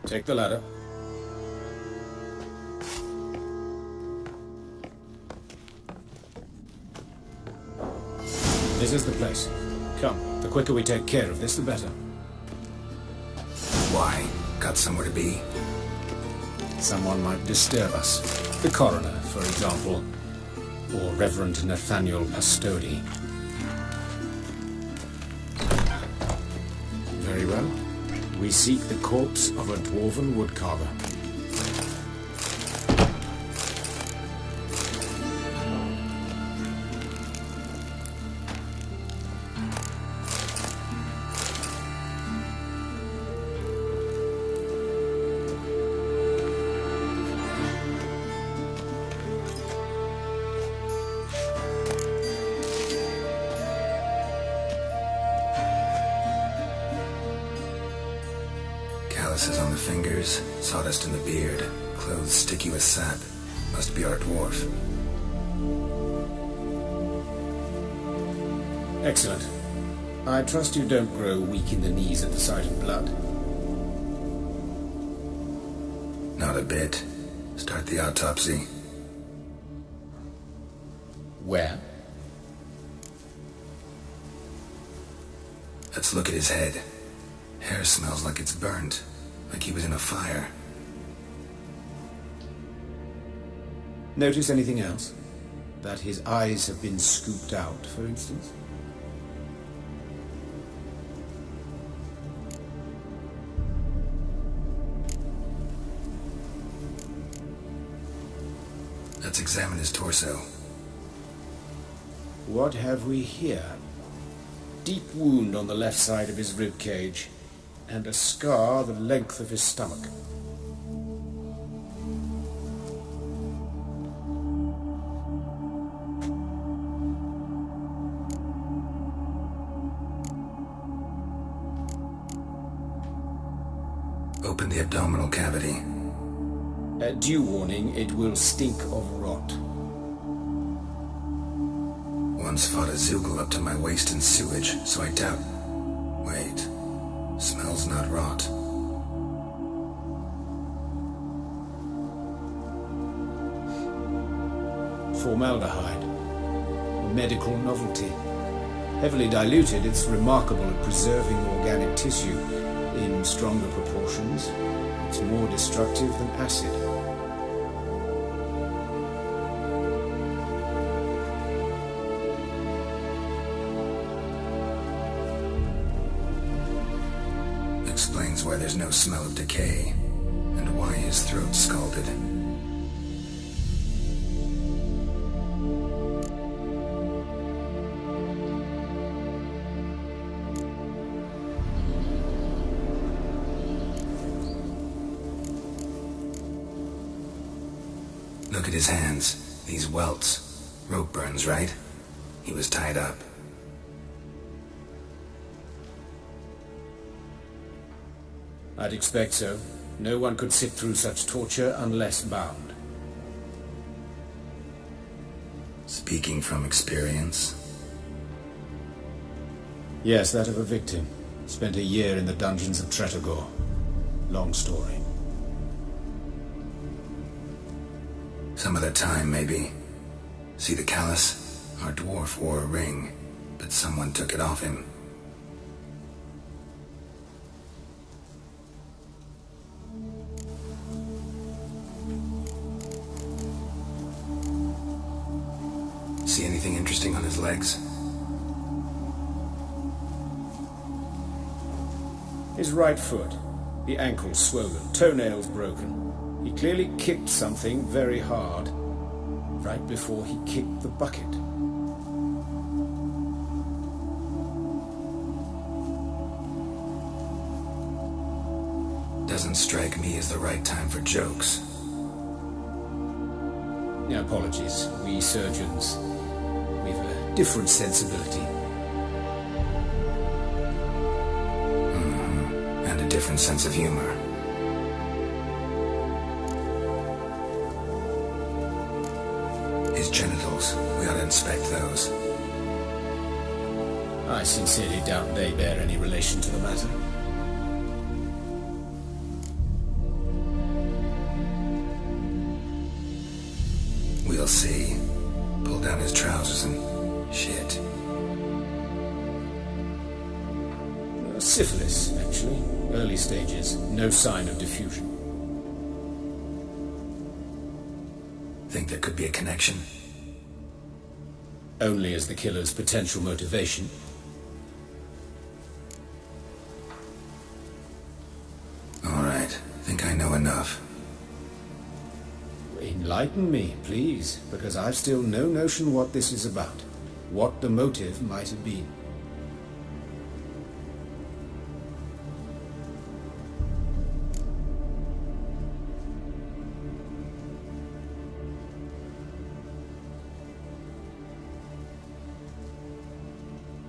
S3: Take the ladder. This is the place. Come, the quicker we take care of this, the better.
S7: Why? Got somewhere to be?
S3: Someone might disturb us. The coroner, for example. Or Reverend Nathaniel Pastodi. Very well. We seek the corpse of a dwarven woodcarver.
S7: Calluses on the fingers, sawdust in the beard, clothes sticky with sap. Must be our dwarf.
S3: Excellent. I trust you don't grow weak in the knees at the sight of blood.
S7: Not a bit. Start the autopsy.
S3: Where?
S7: Let's look at his head. Hair smells like it's burnt, like he was in a fire.
S3: Notice anything else? That his eyes have been scooped out, for instance?
S7: Let's examine his torso.
S3: What have we here? Deep wound on the left side of his rib cage, and a scar the length of his stomach.
S7: Open the abdominal cavity.
S3: Due warning, it will stink of rot.
S7: Once fought a Zoogle up to my waist in sewage, so I doubt... Wait. Smells not rot.
S3: Formaldehyde. A medical novelty. Heavily diluted, it's remarkable at preserving organic tissue. In stronger proportions, it's more destructive than acid.
S7: Explains why there's no smell of decay, and why his throat's scalded. Look at his hands, these welts. Rope burns, right? He was tied up.
S3: I'd expect so. No one could sit through such torture unless bound.
S7: Speaking from experience?
S3: Yes, that of a victim. Spent a year in the dungeons of Tretogor. Long story.
S7: Some other time, maybe. See the callus? Our dwarf wore a ring, but someone took it off him. See anything interesting? interesting on his legs?
S16: His right foot. The ankle swollen, toenails broken. He clearly kicked something very hard, right before he kicked the bucket.
S7: Doesn't strike me as the right time for jokes.
S16: Apologies. We surgeons, we've a different sensibility.
S7: And a different sense of humor. His genitals, we ought to inspect those.
S16: I sincerely doubt they bear any relation to the matter.
S7: We'll see. Pull down his trousers and... shit.
S16: Syphilis, actually. Early stages. No sign of diffusion.
S7: Think there could be a connection?
S16: Only as the killer's potential motivation.
S7: All right. Think I know enough.
S16: Enlighten me, please, because I've still no notion what this is about. What the motive might have been.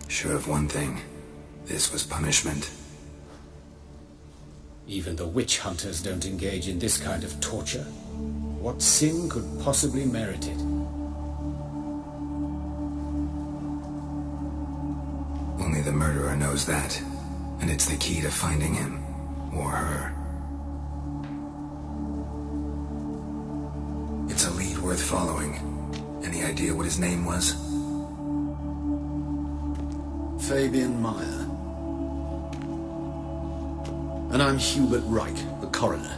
S7: Sure of one thing. This was punishment.
S16: Even the witch hunters don't engage in this kind of torture. What sin could possibly merit it?
S7: Only the murderer knows that, and it's the key to finding him, or her. It's a lead worth following. Any idea what his name was?
S17: Fabian Meyer. And I'm Hubert Reich, the coroner.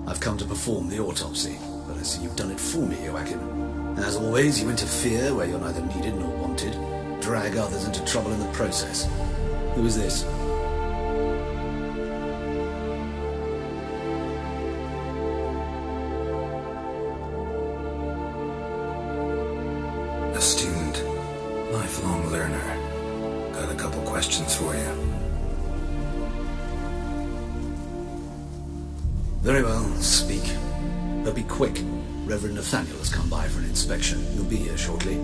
S17: I've come to perform the autopsy, but I see you've done it for me, Joachim. As always, you interfere where you're neither needed nor wanted, drag others into trouble in the process. Who is this?
S7: A student, lifelong learner. Got a couple questions for you.
S17: Very well, speak. But be quick. Reverend Nathaniel has come by for an inspection. He'll be here shortly.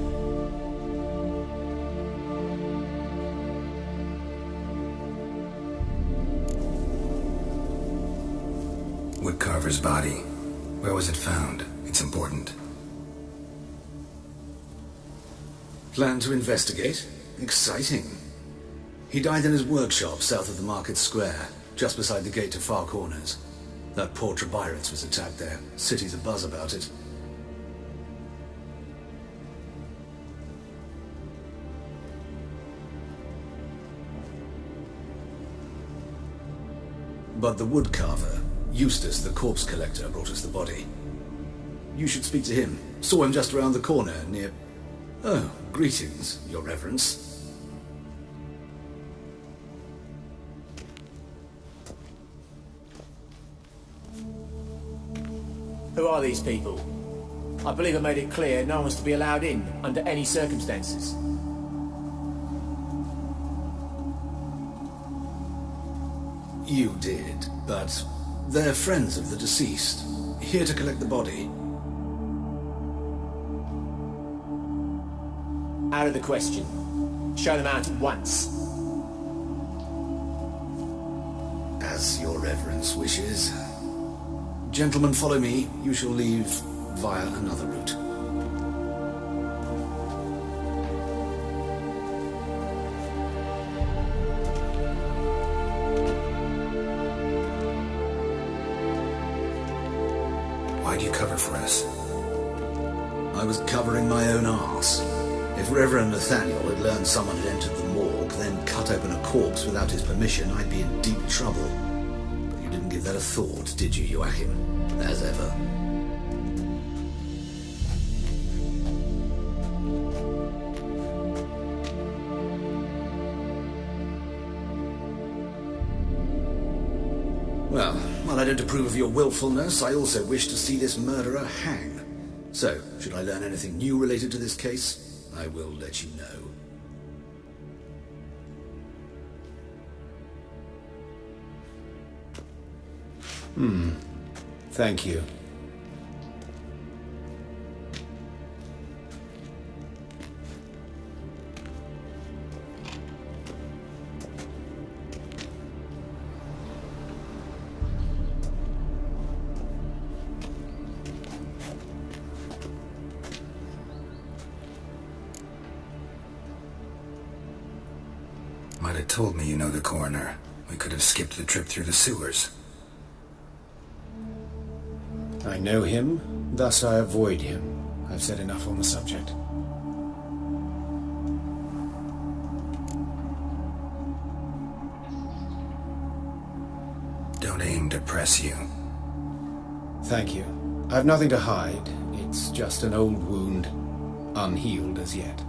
S7: Woodcarver's body. Where was it found? It's important.
S17: Plan to investigate? Exciting. He died in his workshop south of the market square, just beside the gate to Far Corners. That poor Trebirates was attacked there. City's abuzz about it. But the woodcarver, Eustace the corpse collector, brought us the body. You should speak to him. Saw him just around the corner near... Oh, greetings, Your Reverence.
S14: Who are these people? I believe I made it clear no one's to be allowed in under any circumstances.
S17: You did, but they're friends of the deceased, here to collect the body.
S14: Out of the question. Show them out at once.
S17: As Your Reverence wishes. Gentlemen, follow me. You shall leave via another route.
S7: Why'd you cover for us?
S17: I was covering my own arse. If Reverend Nathaniel had learned someone had entered the morgue, then cut open a corpse without his permission, I'd be in deep trouble. But you didn't give that a thought, did you, Joachim? As ever. Well, while I don't approve of your willfulness, I also wish to see this murderer hang. So, should I learn anything new related to this case, I will let you know.
S16: Thank you.
S7: Might have told me you know the coroner. We could have skipped the trip through the sewers.
S16: I know him, thus I avoid him. I've said enough on the subject.
S7: Don't aim to press you.
S16: Thank you. I've nothing to hide. It's just an old wound, unhealed as yet.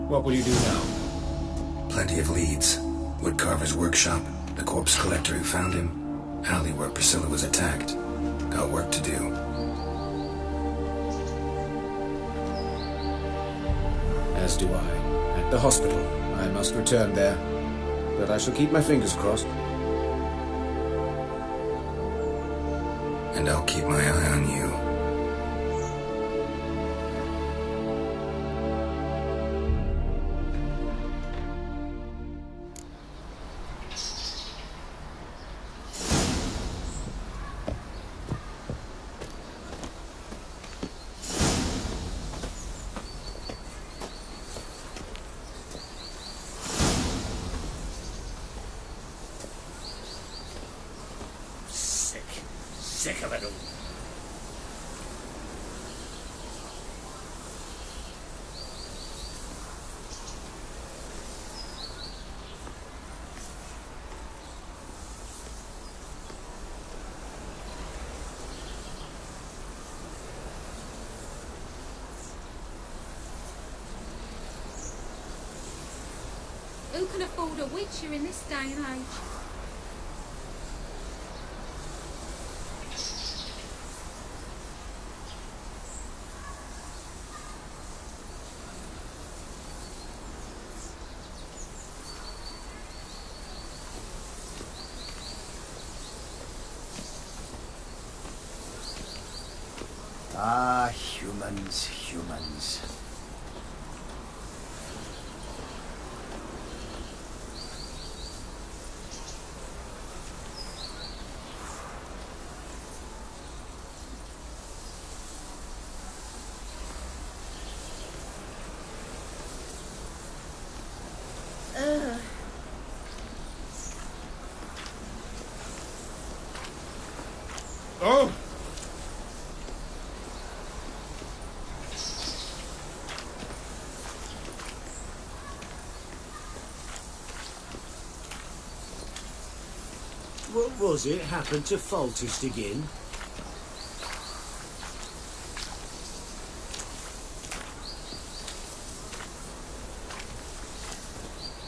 S16: What will you do now?
S7: Plenty of leads. Woodcarver's workshop, the corpse collector who found him, alley where Priscilla was attacked. Got work to do.
S16: As do I. At the hospital. I must return there. But I shall keep my fingers crossed.
S7: And I'll keep my eye on you.
S8: Sick of it all.
S13: Who can afford a Witcher in this day and age?
S14: Ah, humans.
S12: Oh!
S8: What was it happened to Faltist again?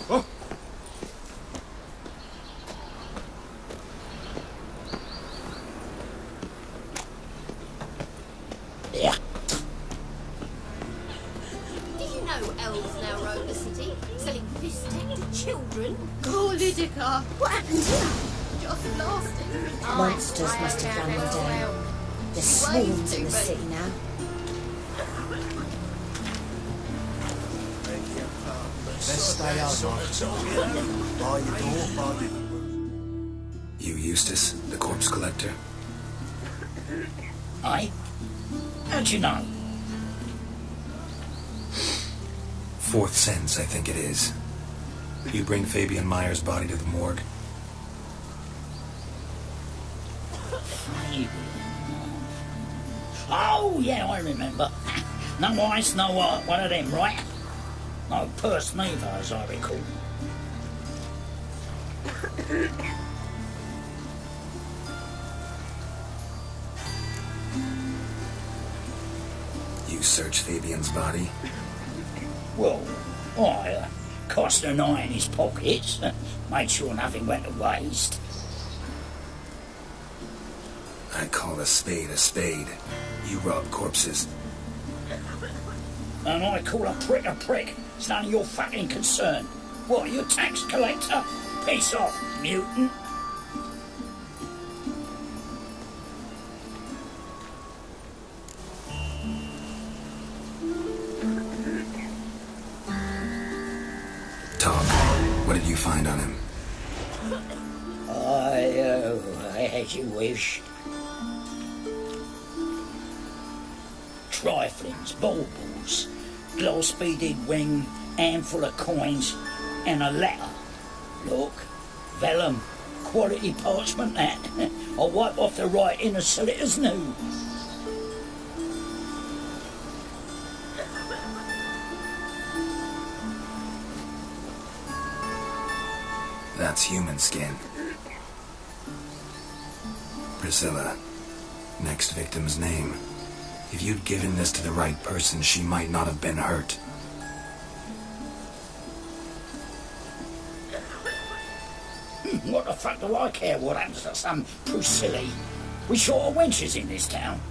S12: Oh!
S5: Do you know elves now roam the city, selling fish tech to children?
S13: Oh, Lydica, what happened here? Just lost it.
S6: Monsters must have run them down. There's swarms in the city now.
S14: Let's stay over. By your door, bud.
S7: You, Eustace, the corpse collector?
S14: Aye? How'd you know?
S7: Fourth sense, I think it is. You bring Fabian Meyer's body to the morgue.
S14: Oh, yeah, I remember. No ice, no one of them, right? No purse neither, as I recall.
S7: You search Fabian's body?
S14: Well,
S18: Cast an eye in his pockets, made sure nothing went to waste.
S7: I call a spade. You rob corpses.
S18: And I call a prick. It's none of your fucking concern. What, are you a tax collector? Piss off, mutant.
S7: Talk. What did you find on him?
S18: As you wish. Triflings, baubles, glass-beaded ring, handful of coins, and a letter. Look, vellum, quality parchment that. I'll wipe off the writing and sell it as new.
S7: That's human skin. Priscilla. Next victim's name. If you'd given this to the right person, she might not have been hurt.
S18: What the fuck do I care what happens to some Priscilla? We short of wenches in this town.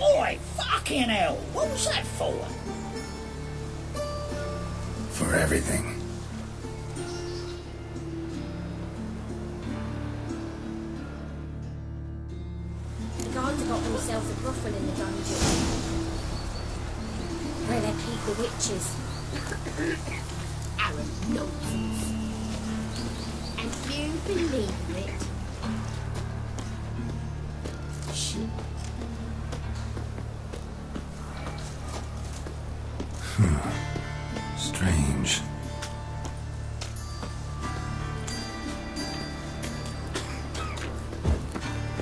S18: Oi, fucking hell! What was that for?
S7: For everything.
S5: The guards have got themselves a brothel in the dungeon, where they keep the witches. Arrant nonsense. And you believe it? Shit.
S7: Strange.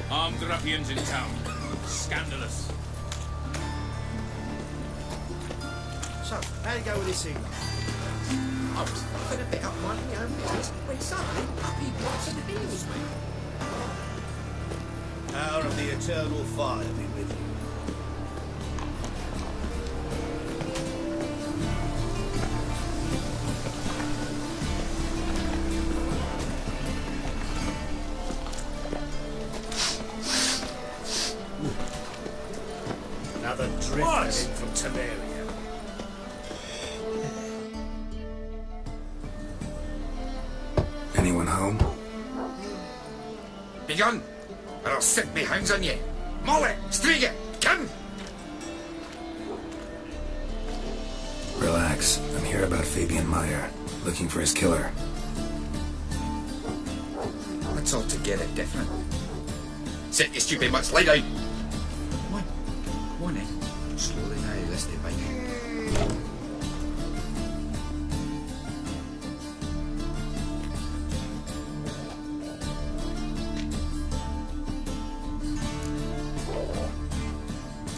S8: Armed ruffians in town. Scandalous.
S10: So, how you go with this evening? I was fucking a bit up minding my own business when suddenly up he pops and heals me.
S15: Power of the eternal fire be with you. Another drift in from Temeria.
S7: Anyone home?
S10: Begone, or I'll set me hounds on you. Molly, Striga, come!
S7: Relax. I'm here about Fabian Meyer, looking for his killer.
S10: That's altogether different. Sit, you stupid mutts, lie down. Come on then. Slowly now, lest they bite you.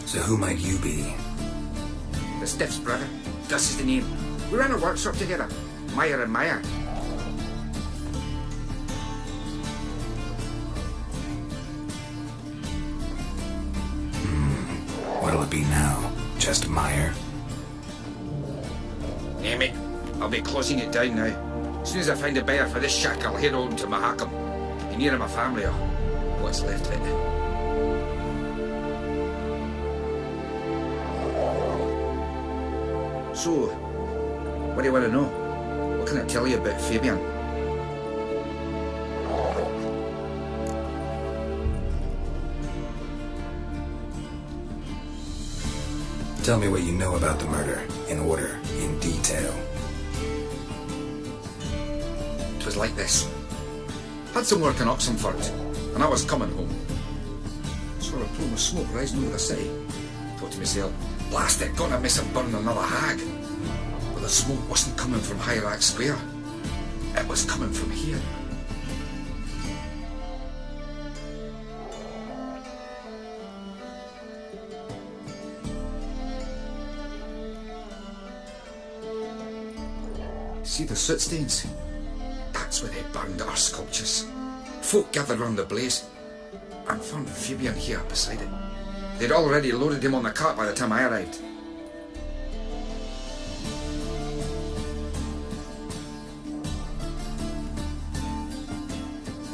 S7: So who might you be?
S10: The Stiff's brother. Gus is the name. We ran a workshop together. Meyer and Meyer.
S7: What'll it be now? Just Meyer?
S10: Name it. I'll be closing it down now. As soon as I find a buyer for this shack, I'll head on to Mahakam. Be near my family, or what's left of it. So, what do you want to know? What can I tell you about Fabian?
S7: Tell me what you know about the murder, in order, in detail.
S10: It was like this. Had some work in Oxenford, and I was coming home. Saw a plume of smoke rising over the city. Thought to myself, blast it, gonna miss him burn another hag. But the smoke wasn't coming from Hierarch Square. It was coming from here. See the soot stains? That's where they burned our sculptures. folk gathered round the blaze, and found Fabian here beside it. They'd already loaded him on the cart by the time I arrived.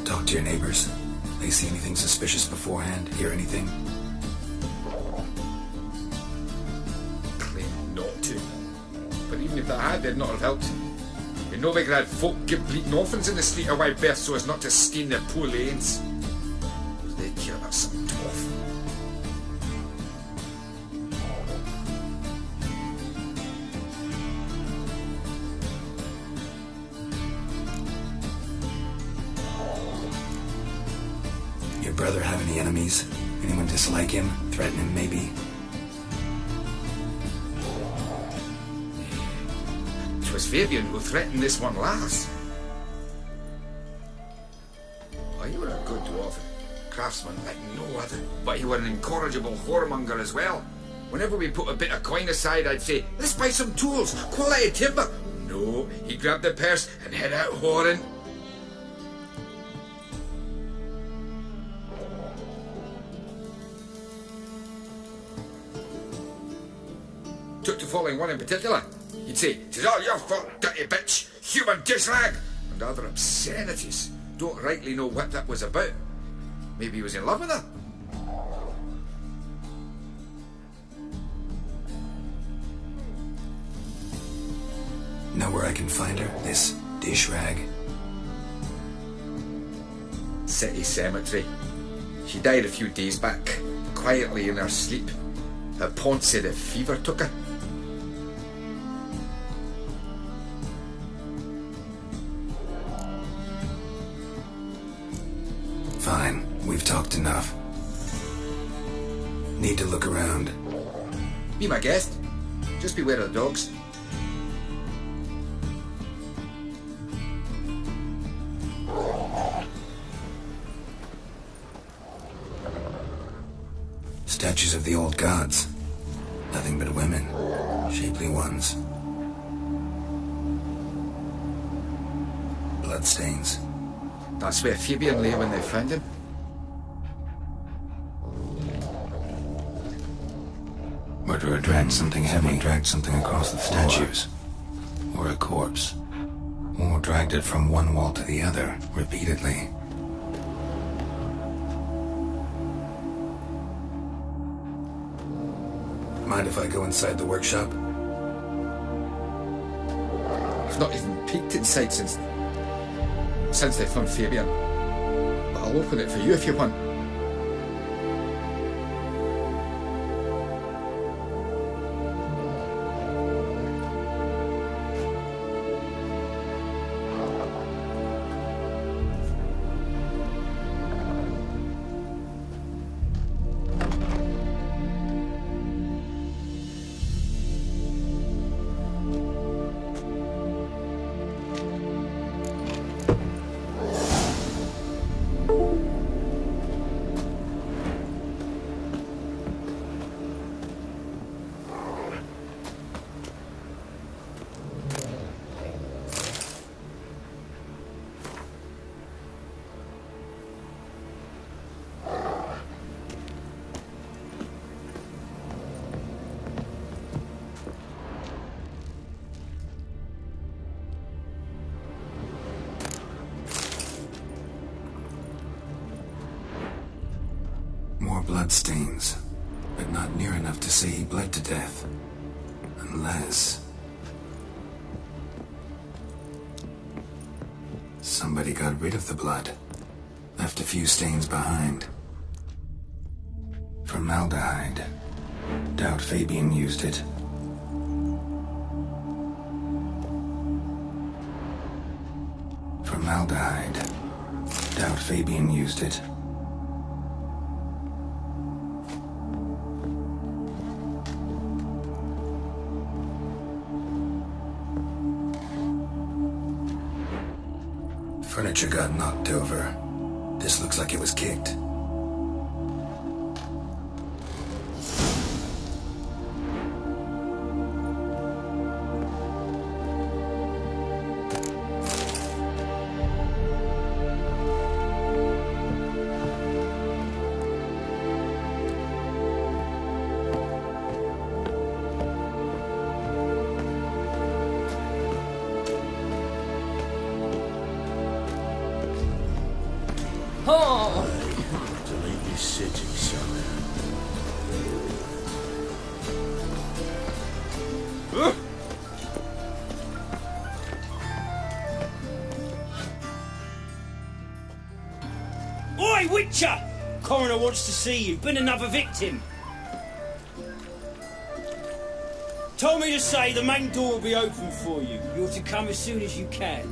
S7: Talk to your neighbors. They see anything suspicious beforehand? Hear anything?
S10: Claim not to. But even if they had, they'd not have helped. In Novigrad, folk give bleating orphans in the street a wide berth so as not to stain their poor lanes. They care about some dwarf.
S7: Your brother have any enemies? Anyone dislike him? Threaten him, maybe?
S10: It was Fabian who threatened this one last. Oh, you were a good dwarf, craftsman like no other, but you were an incorrigible whoremonger as well. Whenever we put a bit of coin aside, I'd say, let's buy some tools, quality timber. No, he grabbed the purse and head out whoring. Took to following one in particular. He'd say, "'Tis all your fault, dirty bitch, human dish rag," and other obscenities. Don't rightly know what that was about. Maybe he was in love with her.
S7: Know where I can find her? This dish rag?
S10: City cemetery. She died a few days back, quietly in her sleep. Her pont said a fever took her.
S7: Fine, we've talked enough. Need to look around.
S10: Be my guest. Just beware of the dogs.
S7: Statues of the old gods. Nothing but women. Shapely ones. Bloodstains.
S10: That's where Fabian lay when they found him.
S7: Murderer dragged something heavy, dragged something across the statues. Or a corpse. Or dragged it from one wall to the other, repeatedly. Mind if I go inside the workshop?
S10: I've not even peeked inside since they found Fabian. But I'll open it for you if you want.
S7: Bloodstains, but not near enough to say he bled to death. Unless somebody got rid of the blood, left a few stains behind. Formaldehyde. Doubt Fabian used it. Formaldehyde. Doubt Fabian used it. Furniture got knocked over. This looks like it was kicked.
S8: city, sire.
S18: Oi, Witcher! Coroner wants to see you. Been another victim. Told me to say the main door will be open for you. You're to come as soon as you can.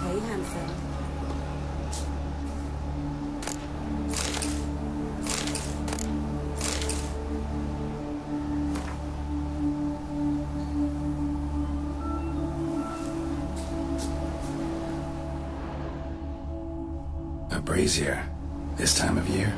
S11: Hey, handsome.
S7: A brazier. This time of year?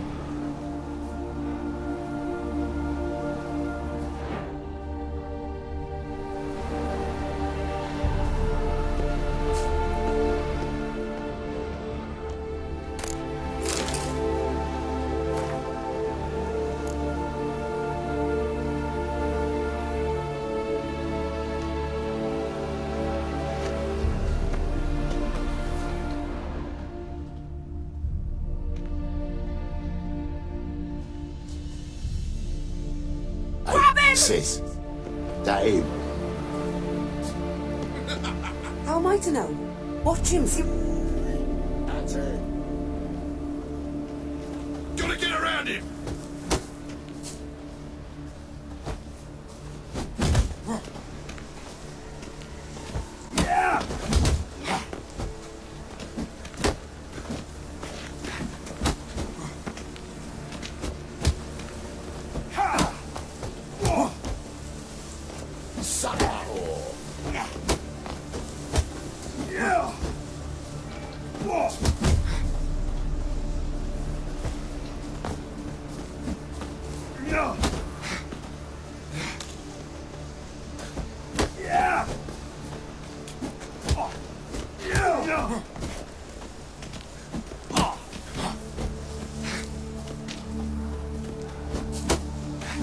S4: Sis, that him?
S11: How am I to know? Watch him. See.
S4: That's it.
S15: Gotta get around him!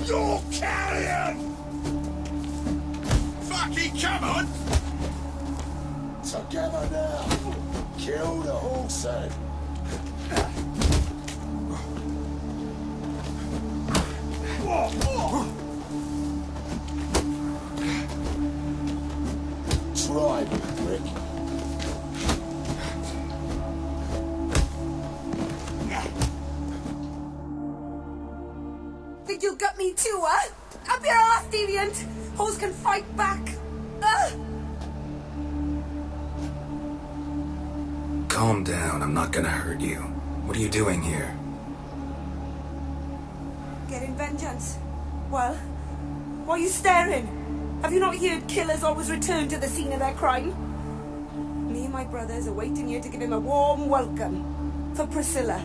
S15: You're carrion! Fucking come on!
S4: Together now! Kill the horse head! Try me, Rick.
S11: Think you got me too, huh? Up your ass, deviant! Hoes can fight back!
S7: Calm down, I'm not gonna hurt you. What are you doing here?
S11: Getting vengeance. Well, why are you staring? Have you not heard killers always return to the scene of their crime? Me and my brothers are waiting here to give him a warm welcome. For Priscilla.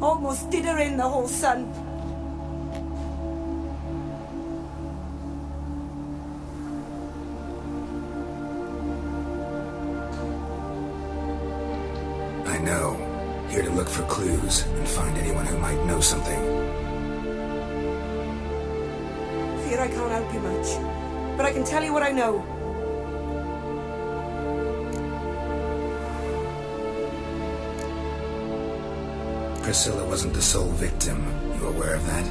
S11: Almost did her in, the whole son.
S7: I know. Here to look for clues and find anyone who might know something.
S11: Fear I can't help you much. But I can tell you what I know.
S7: Priscilla wasn't the sole victim. You aware of that?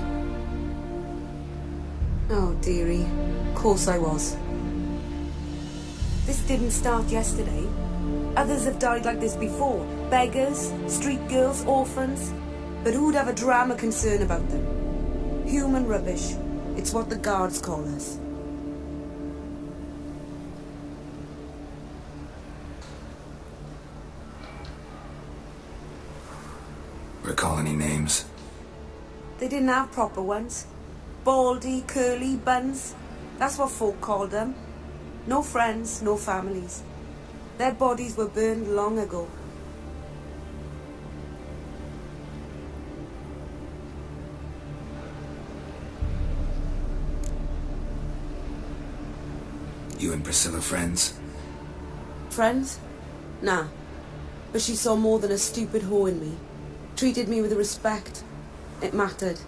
S11: Oh, dearie. Of course I was. This didn't start yesterday. Others have died like this before. Beggars, street girls, orphans. But who'd have a drama concern about them? Human rubbish. It's what the guards call us.
S7: Recall any names?
S11: They didn't have proper ones. Baldy, curly, buns. That's what folk called them. No friends, no families. Their bodies were burned long ago.
S7: You and Priscilla friends?
S11: Friends? Nah. But she saw more than a stupid whore in me. Treated me with respect. It mattered.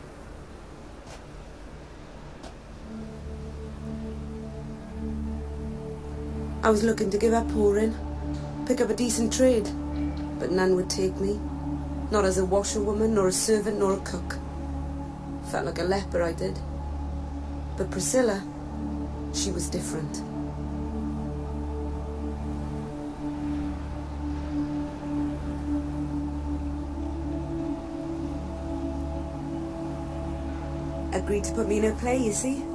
S11: I was looking to give up whoring, pick up a decent trade, but none would take me. Not as a washerwoman, nor a servant, nor a cook. Felt like a leper, I did. But Priscilla, she was different. Agreed to put me in her play, you see.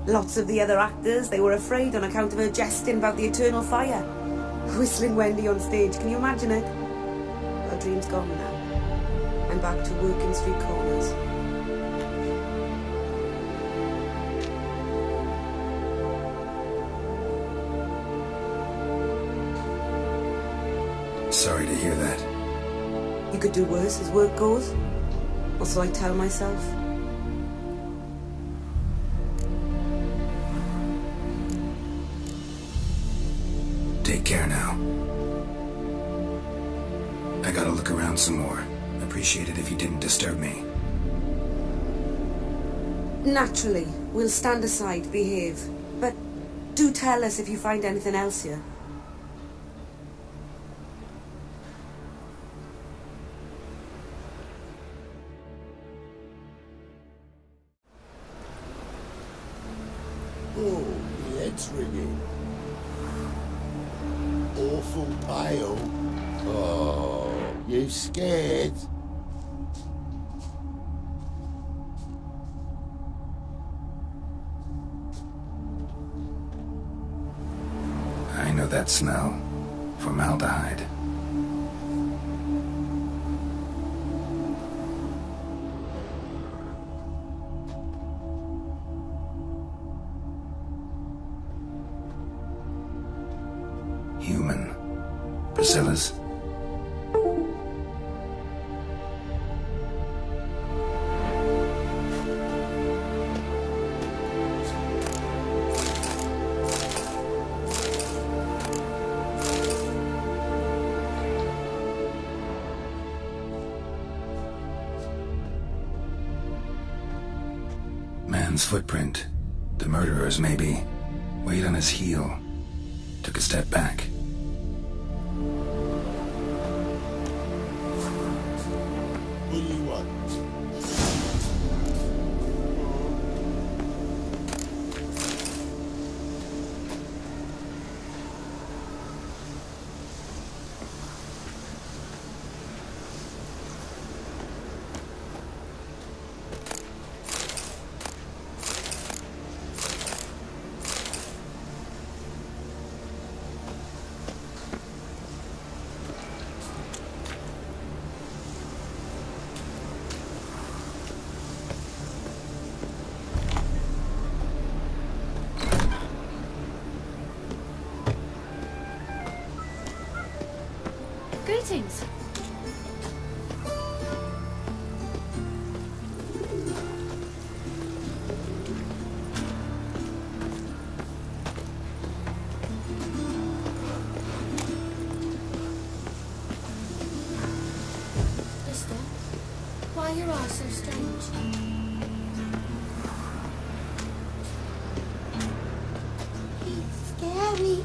S11: Lots of the other actors, they were afraid on account of her jesting about the eternal fire. Whistling Wendy on stage, can you imagine it? Our dream's gone now. I'm back to working street corners.
S7: Sorry to hear that.
S11: You could do worse as work goes. Or so I tell myself.
S7: Take care now. I gotta look around some more. Appreciate it if you didn't disturb me.
S11: Naturally, we'll stand aside, behave. But do tell us if you find anything else here.
S4: Oh, the head's ringing. Awful pale. Oh, you scared?
S7: I know that smell. Formaldehyde. Human. Priscilla's. Man's footprint. The murderer's, maybe. Weight on his heel. Took a step back.
S4: What do you want?
S5: Greetings. Mister, why are your eyes so strange? He's scary.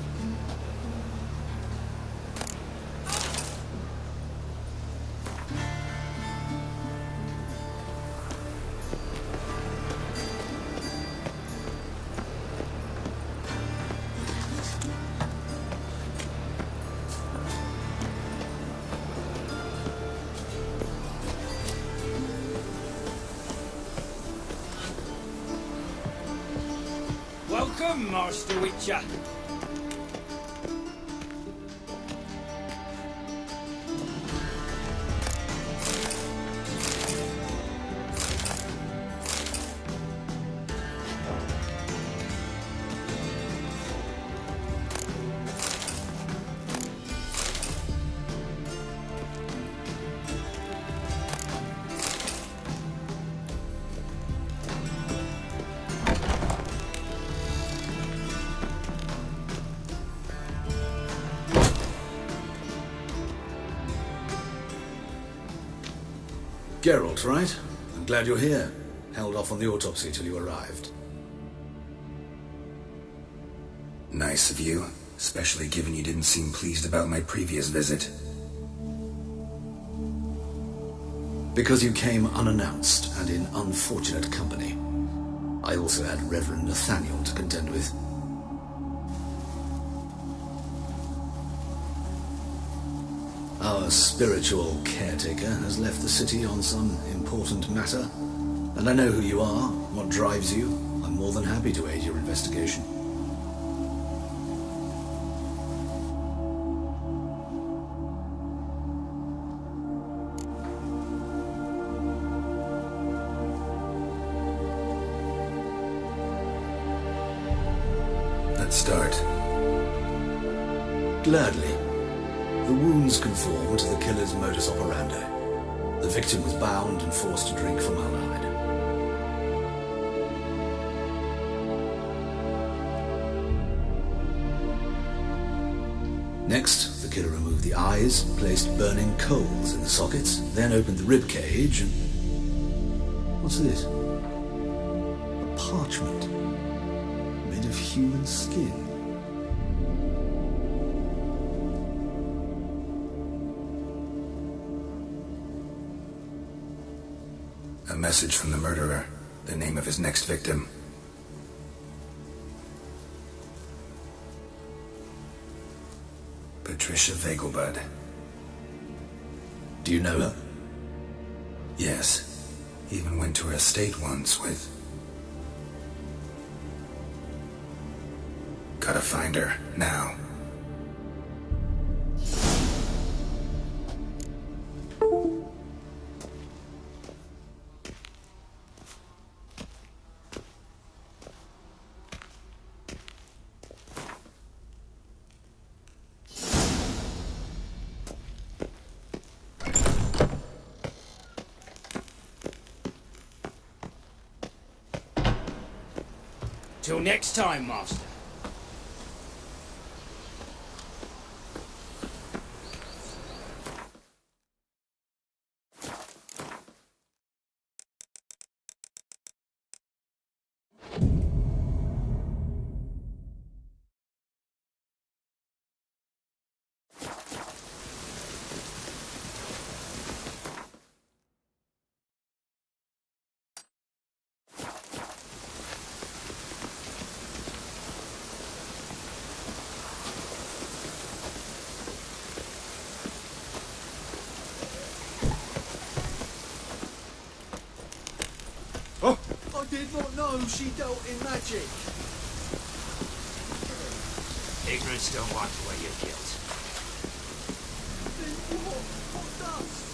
S18: Welcome, Master Witcher.
S17: Geralt, right? I'm glad you're here. Held off on the autopsy till you arrived.
S7: Nice of you, especially given you didn't seem pleased about my previous visit.
S17: Because you came unannounced and in unfortunate company. I also had Reverend Nathaniel to contend with. Our spiritual caretaker has left the city on some important matter, and I know who you are, what drives you. I'm more than happy to aid your investigation.
S7: Let's start.
S17: Gladly. The wounds conform to the killer's modus operandi. The victim was bound and forced to drink formaldehyde. Next, the killer removed the eyes, placed burning coals in the sockets, then opened the rib cage and... What's this? A parchment made of human skin.
S7: A message from the murderer. The name of his next victim. Patricia Vegelbud.
S17: Do you know her?
S7: Yes. Even went to her estate once with... Gotta find her, now.
S14: Till next time, Master.
S15: I did not know she dealt in magic.
S14: Ignorance don't wipe away your guilt.
S15: Then what does?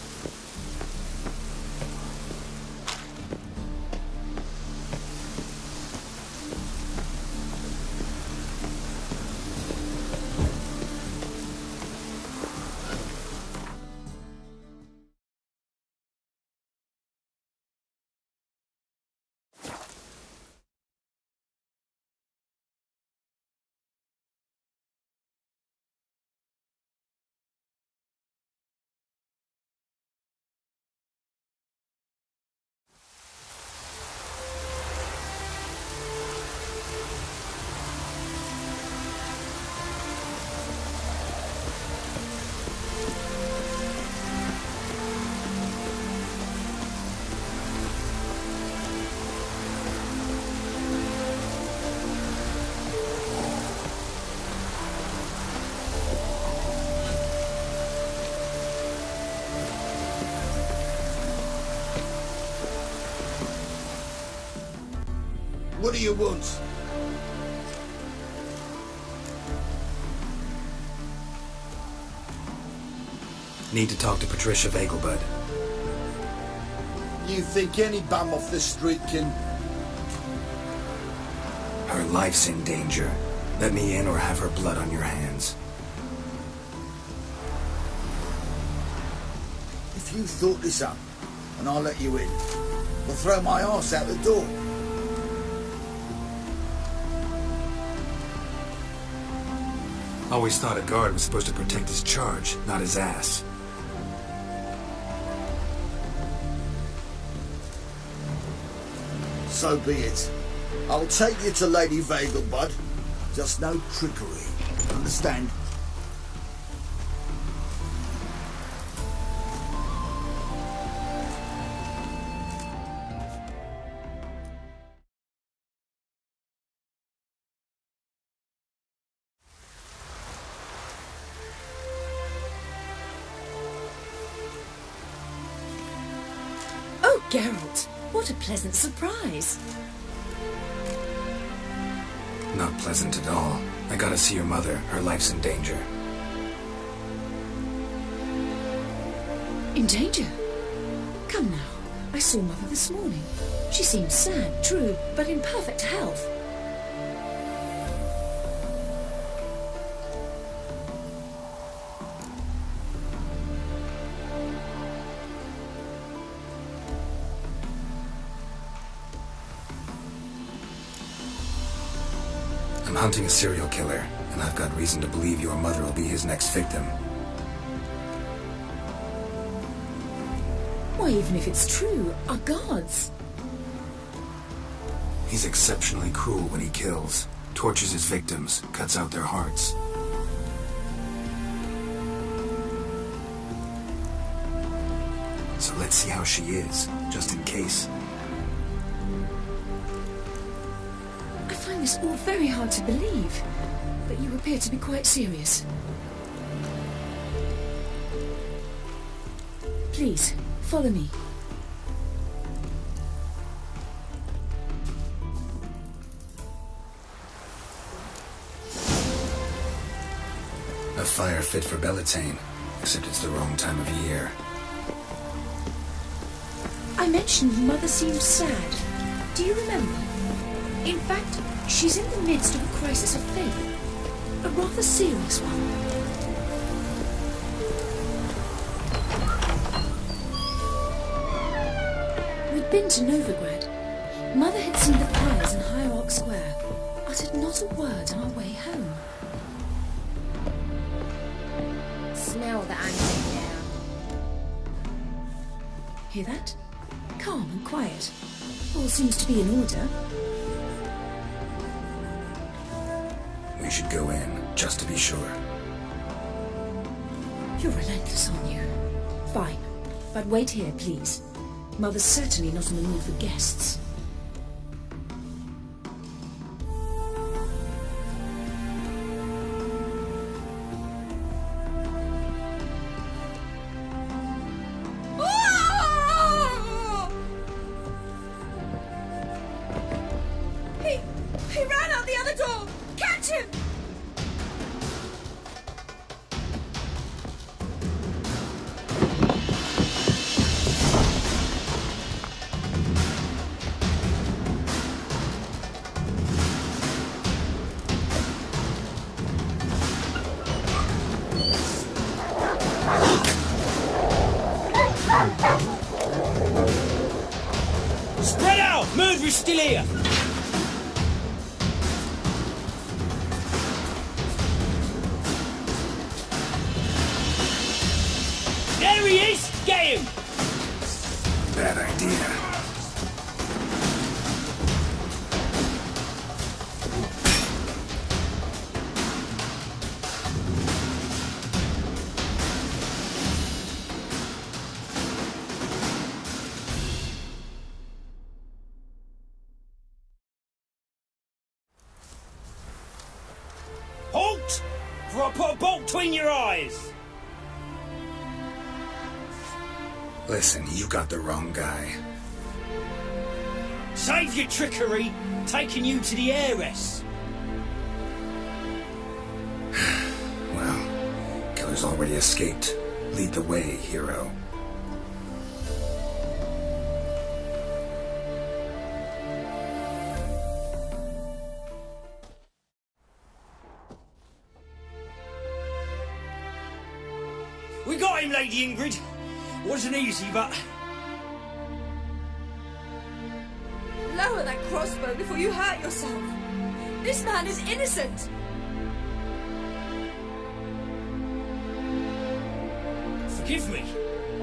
S4: What do you want?
S7: Need to talk to Patricia Vegelbud.
S4: You think any bum off the street can...
S7: Her life's in danger. Let me in or have her blood on your hands.
S4: If you thought this up, and I'll let you in, I'll throw my arse out the door.
S7: Always thought a guard was supposed to protect his charge, not his ass.
S4: So be it. I'll take you to Lady Vegelbud. Just no trickery. Understand?
S6: Oh, Geralt, what a pleasant surprise.
S7: Not pleasant at all. I gotta see your mother. Her life's in danger.
S6: In danger? Come now. I saw Mother this morning. She seemed sad, true, but in perfect health.
S7: I'm hunting a serial killer, and I've got reason to believe your mother will be his next victim.
S6: Why, even if it's true, our gods.
S7: He's exceptionally cruel when he kills, tortures his victims, cuts out their hearts. So let's see how she is, just in case.
S6: I find this all very hard to believe, but you appear to be quite serious. Please, follow me.
S7: A fire fit for Bellatane, except it's the wrong time of year.
S6: I mentioned Mother seemed sad. Do you remember? In fact, she's in the midst of a crisis of faith. A rather serious one. We'd been to Novigrad. Mother had seen the pyres in Hierarch Square, uttered not a word on our way home.
S5: Smell the anger now.
S6: Hear that? Calm and quiet. All seems to be in order.
S7: We should go in, just to be sure.
S6: You're relentless, aren't you? Fine. But wait here, please. Mother's certainly not in the mood for guests.
S13: He ran out the other door! Catch him!
S18: Spread out! Murderer's still here! There he is! Get him!
S7: Bad idea.
S18: Halt! For I put a bolt between your eyes!
S7: Listen, you got the wrong guy.
S18: Save your trickery, taking you to the heiress.
S7: Well, killer's already escaped. Lead the way, hero.
S18: We got him, Lady Ingrid. Wasn't easy, but...
S13: Lower that crossbow before you hurt yourself. This man is innocent.
S18: Forgive me.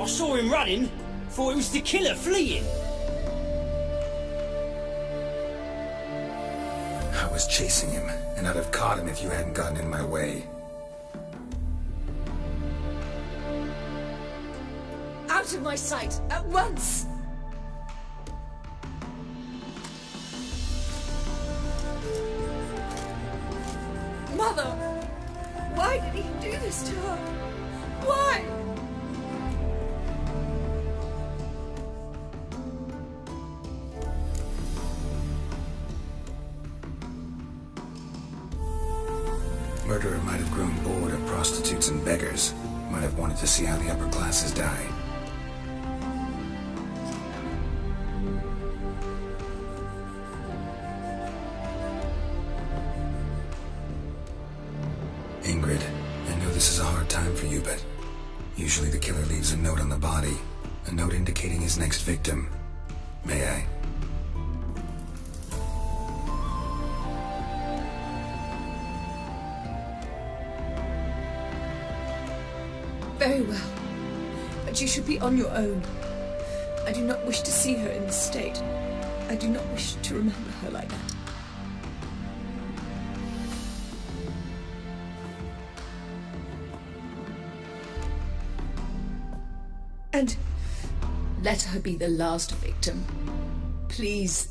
S18: I saw him running. Thought it was the killer fleeing.
S7: was chasing him, and I'd have caught him if you hadn't gotten in my way.
S13: Out of my sight, at once! Mother! Why did he do this to her? Why?
S7: Murderer might have grown bored of prostitutes and beggars. Might have wanted to see how the upper classes die. Ingrid, I know this is a hard time for you, but usually the killer leaves a note on the body. A note indicating his next victim. May I?
S13: Very well. But you should be on your own. I do not wish to see her in this state. I do not wish to remember her like that. And let her be the last victim. Please.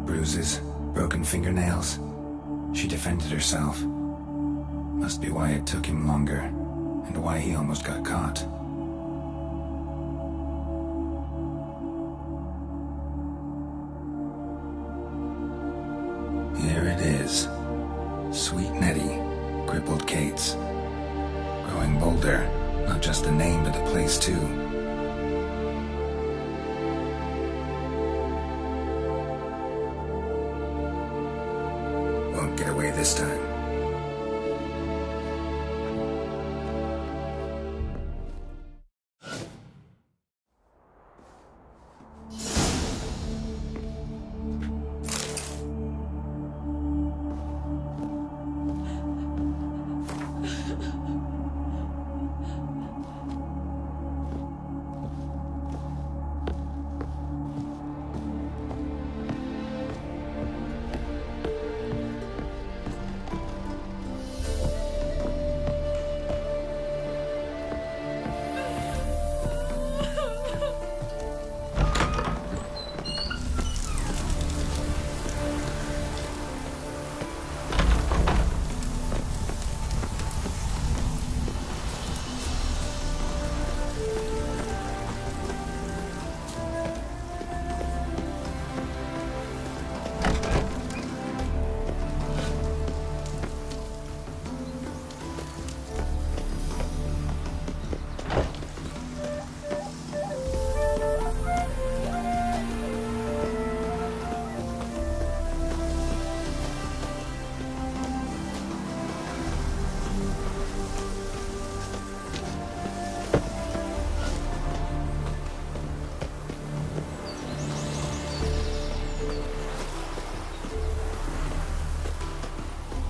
S7: Bruises, broken fingernails. She defended herself. Must be why it took him longer, and why he almost got caught. Here it is. Sweet Nettie, crippled Kate's. Growing bolder, not just the name but the place too. Won't get away this time.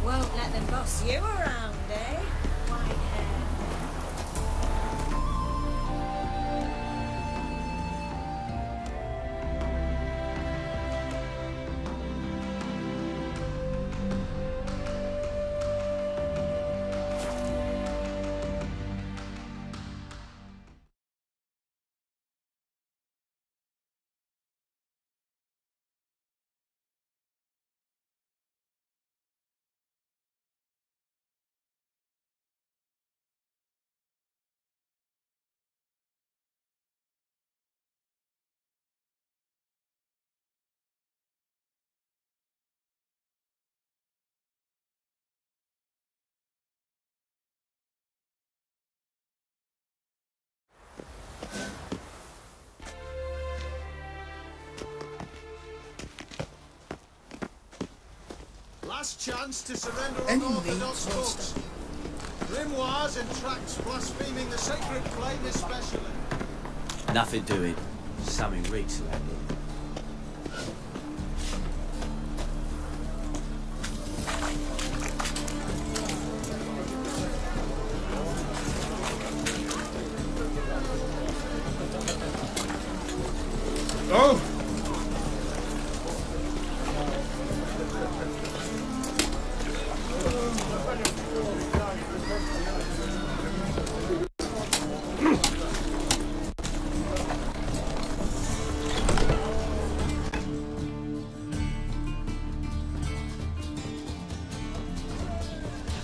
S6: Won't let them boss you around, eh? Whitehead.
S15: Last chance to surrender unorthodox folks. grimoires and tracts blaspheming the sacred flame especially.
S14: Nothing doing. Something reeks around here.
S12: Oh!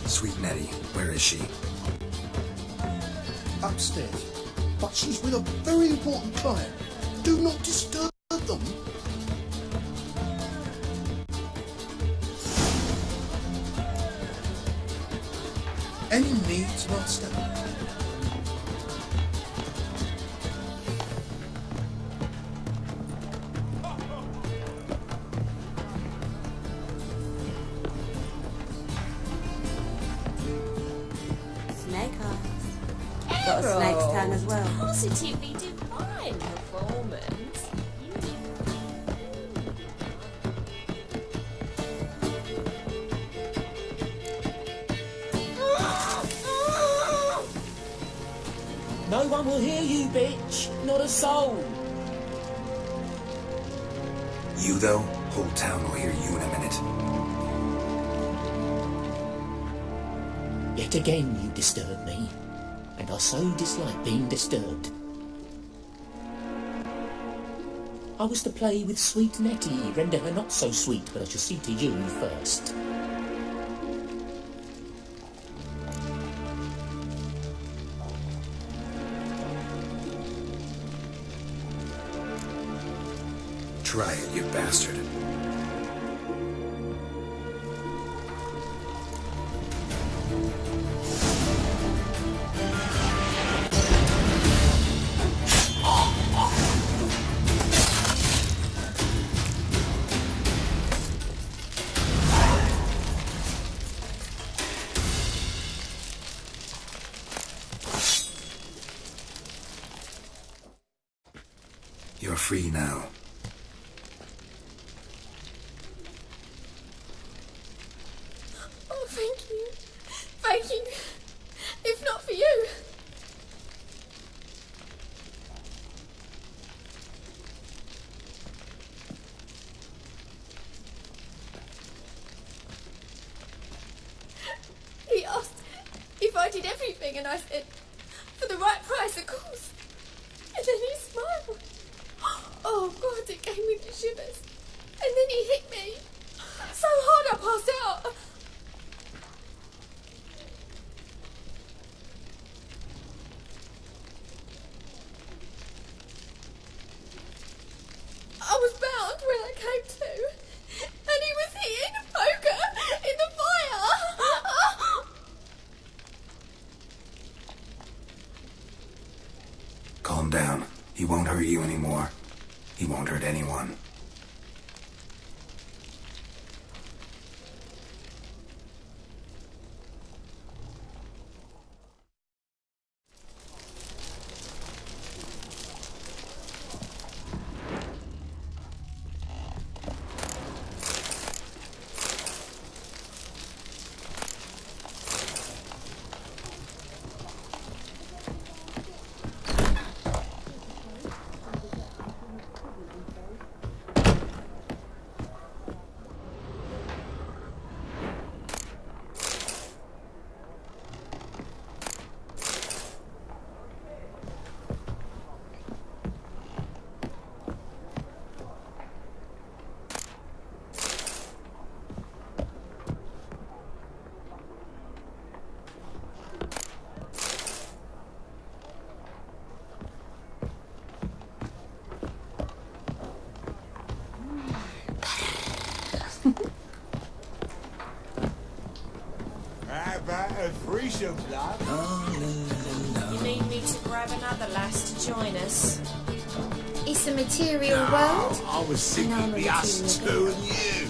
S7: Sweet Nettie, where is she?
S12: Upstairs. But she's with a very important client. Do not disturb them. Any needs, Master?
S11: Snake eyes. Got a snake's tongue as well.
S5: Positively divine performance.
S9: No one will hear you, bitch. Not a soul.
S7: You, though? Whole town will hear you in a minute.
S9: Yet again you disturb me, and I so dislike being disturbed. I was to play with sweet Nettie, render her not so sweet, but I shall see to you first.
S7: Try it, you bastard. You're free now.
S5: Oh, thank you. Thank you. If not for you. He asked if I did everything, and I said, for the right price, of course. And then he smiled. Oh, God, it gave me the shivers. And then he hit me. So hard I passed out. I was bound when I came to. And he was hitting a poker in the fire.
S7: Calm down. He won't hurt you anymore. He won't hurt anyone.
S15: How about a threesome, lad?
S5: You need me to grab another lass to join us? It's a material world.
S15: I was thinking the us two and you.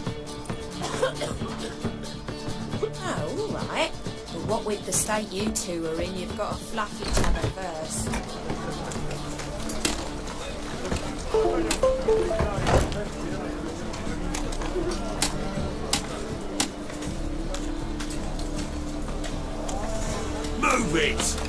S5: Oh, all right.
S6: What with the state you two are in, you've got to fluff each other first.
S8: Move it!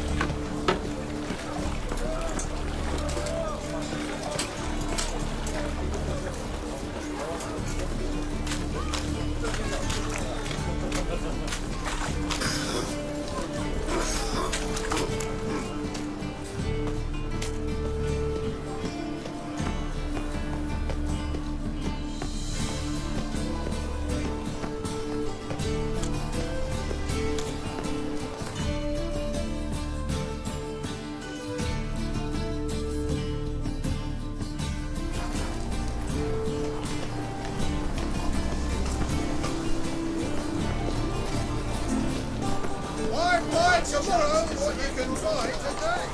S12: Why tomorrow what you can try today?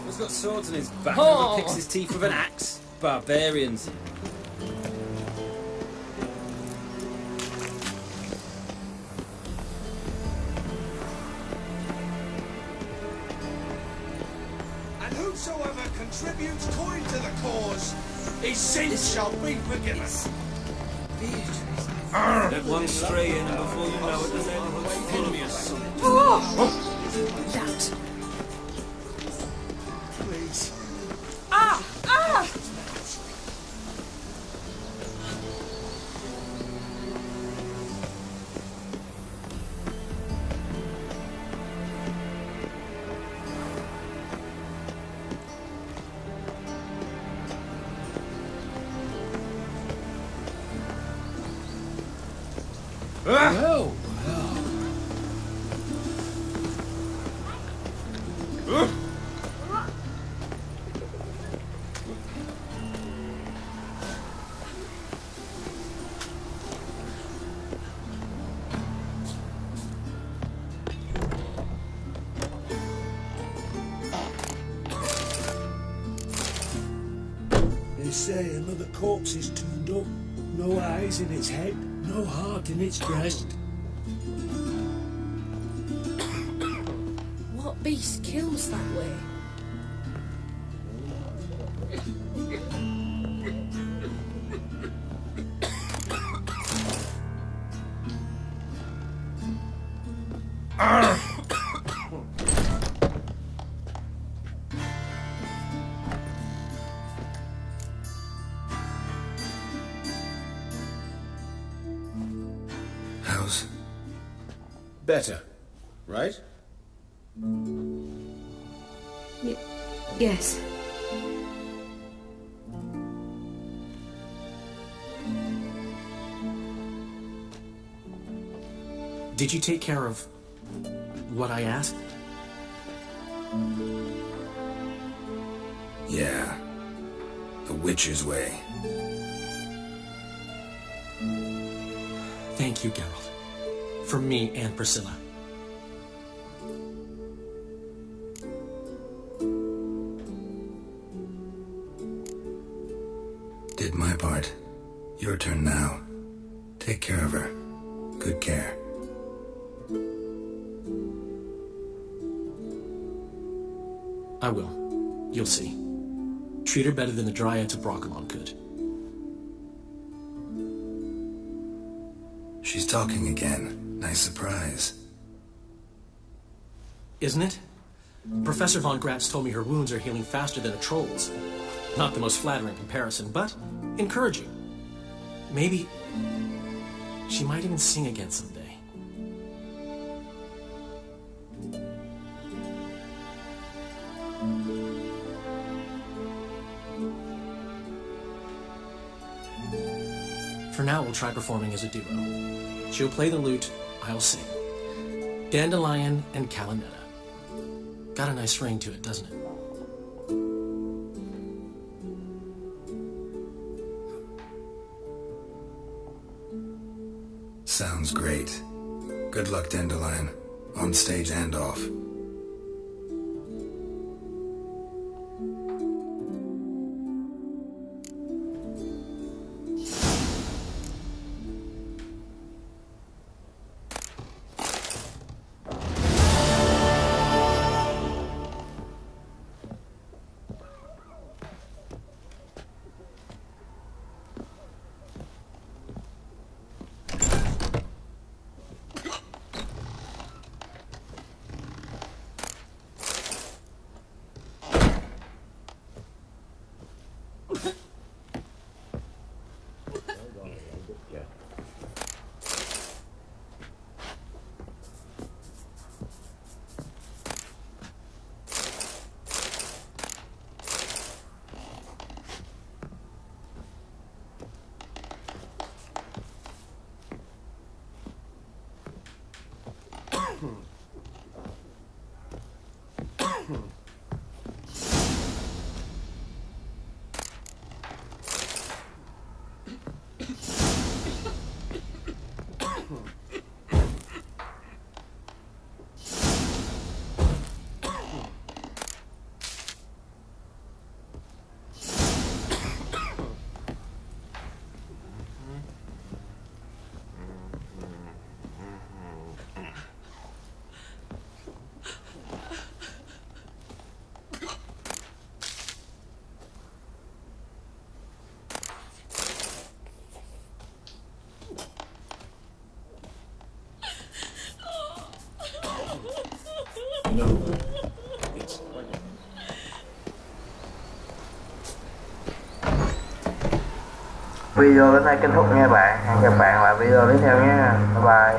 S19: He's got swords in his back and never picks his teeth with an axe. Barbarians.
S8: And whosoever contributes coin to the cause, his sins shall be forgiven.
S19: Let one stray in, and before you know it, there's everyone's enemy or something.
S13: That.
S8: Please.
S13: Ah! Ah!
S19: Well,
S8: They say another corpse is turned up. No eyes in its head, no heart in its breast.
S5: What beast kills that way?
S7: How's...
S16: Better, right?
S13: Yes.
S9: Did you take care of what I asked?
S7: Yeah. The Witcher's way.
S9: Thank you, Geralt. For me and Priscilla.
S7: Did my part. Your turn now. Take care of her. Good care.
S9: I will. You'll see. Treat her better than the Dryads of Broccolon could.
S7: She's talking again. Nice surprise.
S9: Isn't it? Professor von Gratz told me her wounds are healing faster than a troll's. Not the most flattering comparison, but encouraging. Maybe she might even sing again someday. For now, we'll try performing as a duo. She'll play the lute, I'll sing. Dandelion and Calinetta. Got a nice ring to it, doesn't it?
S7: Sounds great. Good luck, Dandelion. On stage and off.
S2: Video đến đây kết thúc nha bạn. Hẹn gặp bạn lại video tiếp theo nhé. Bye bye.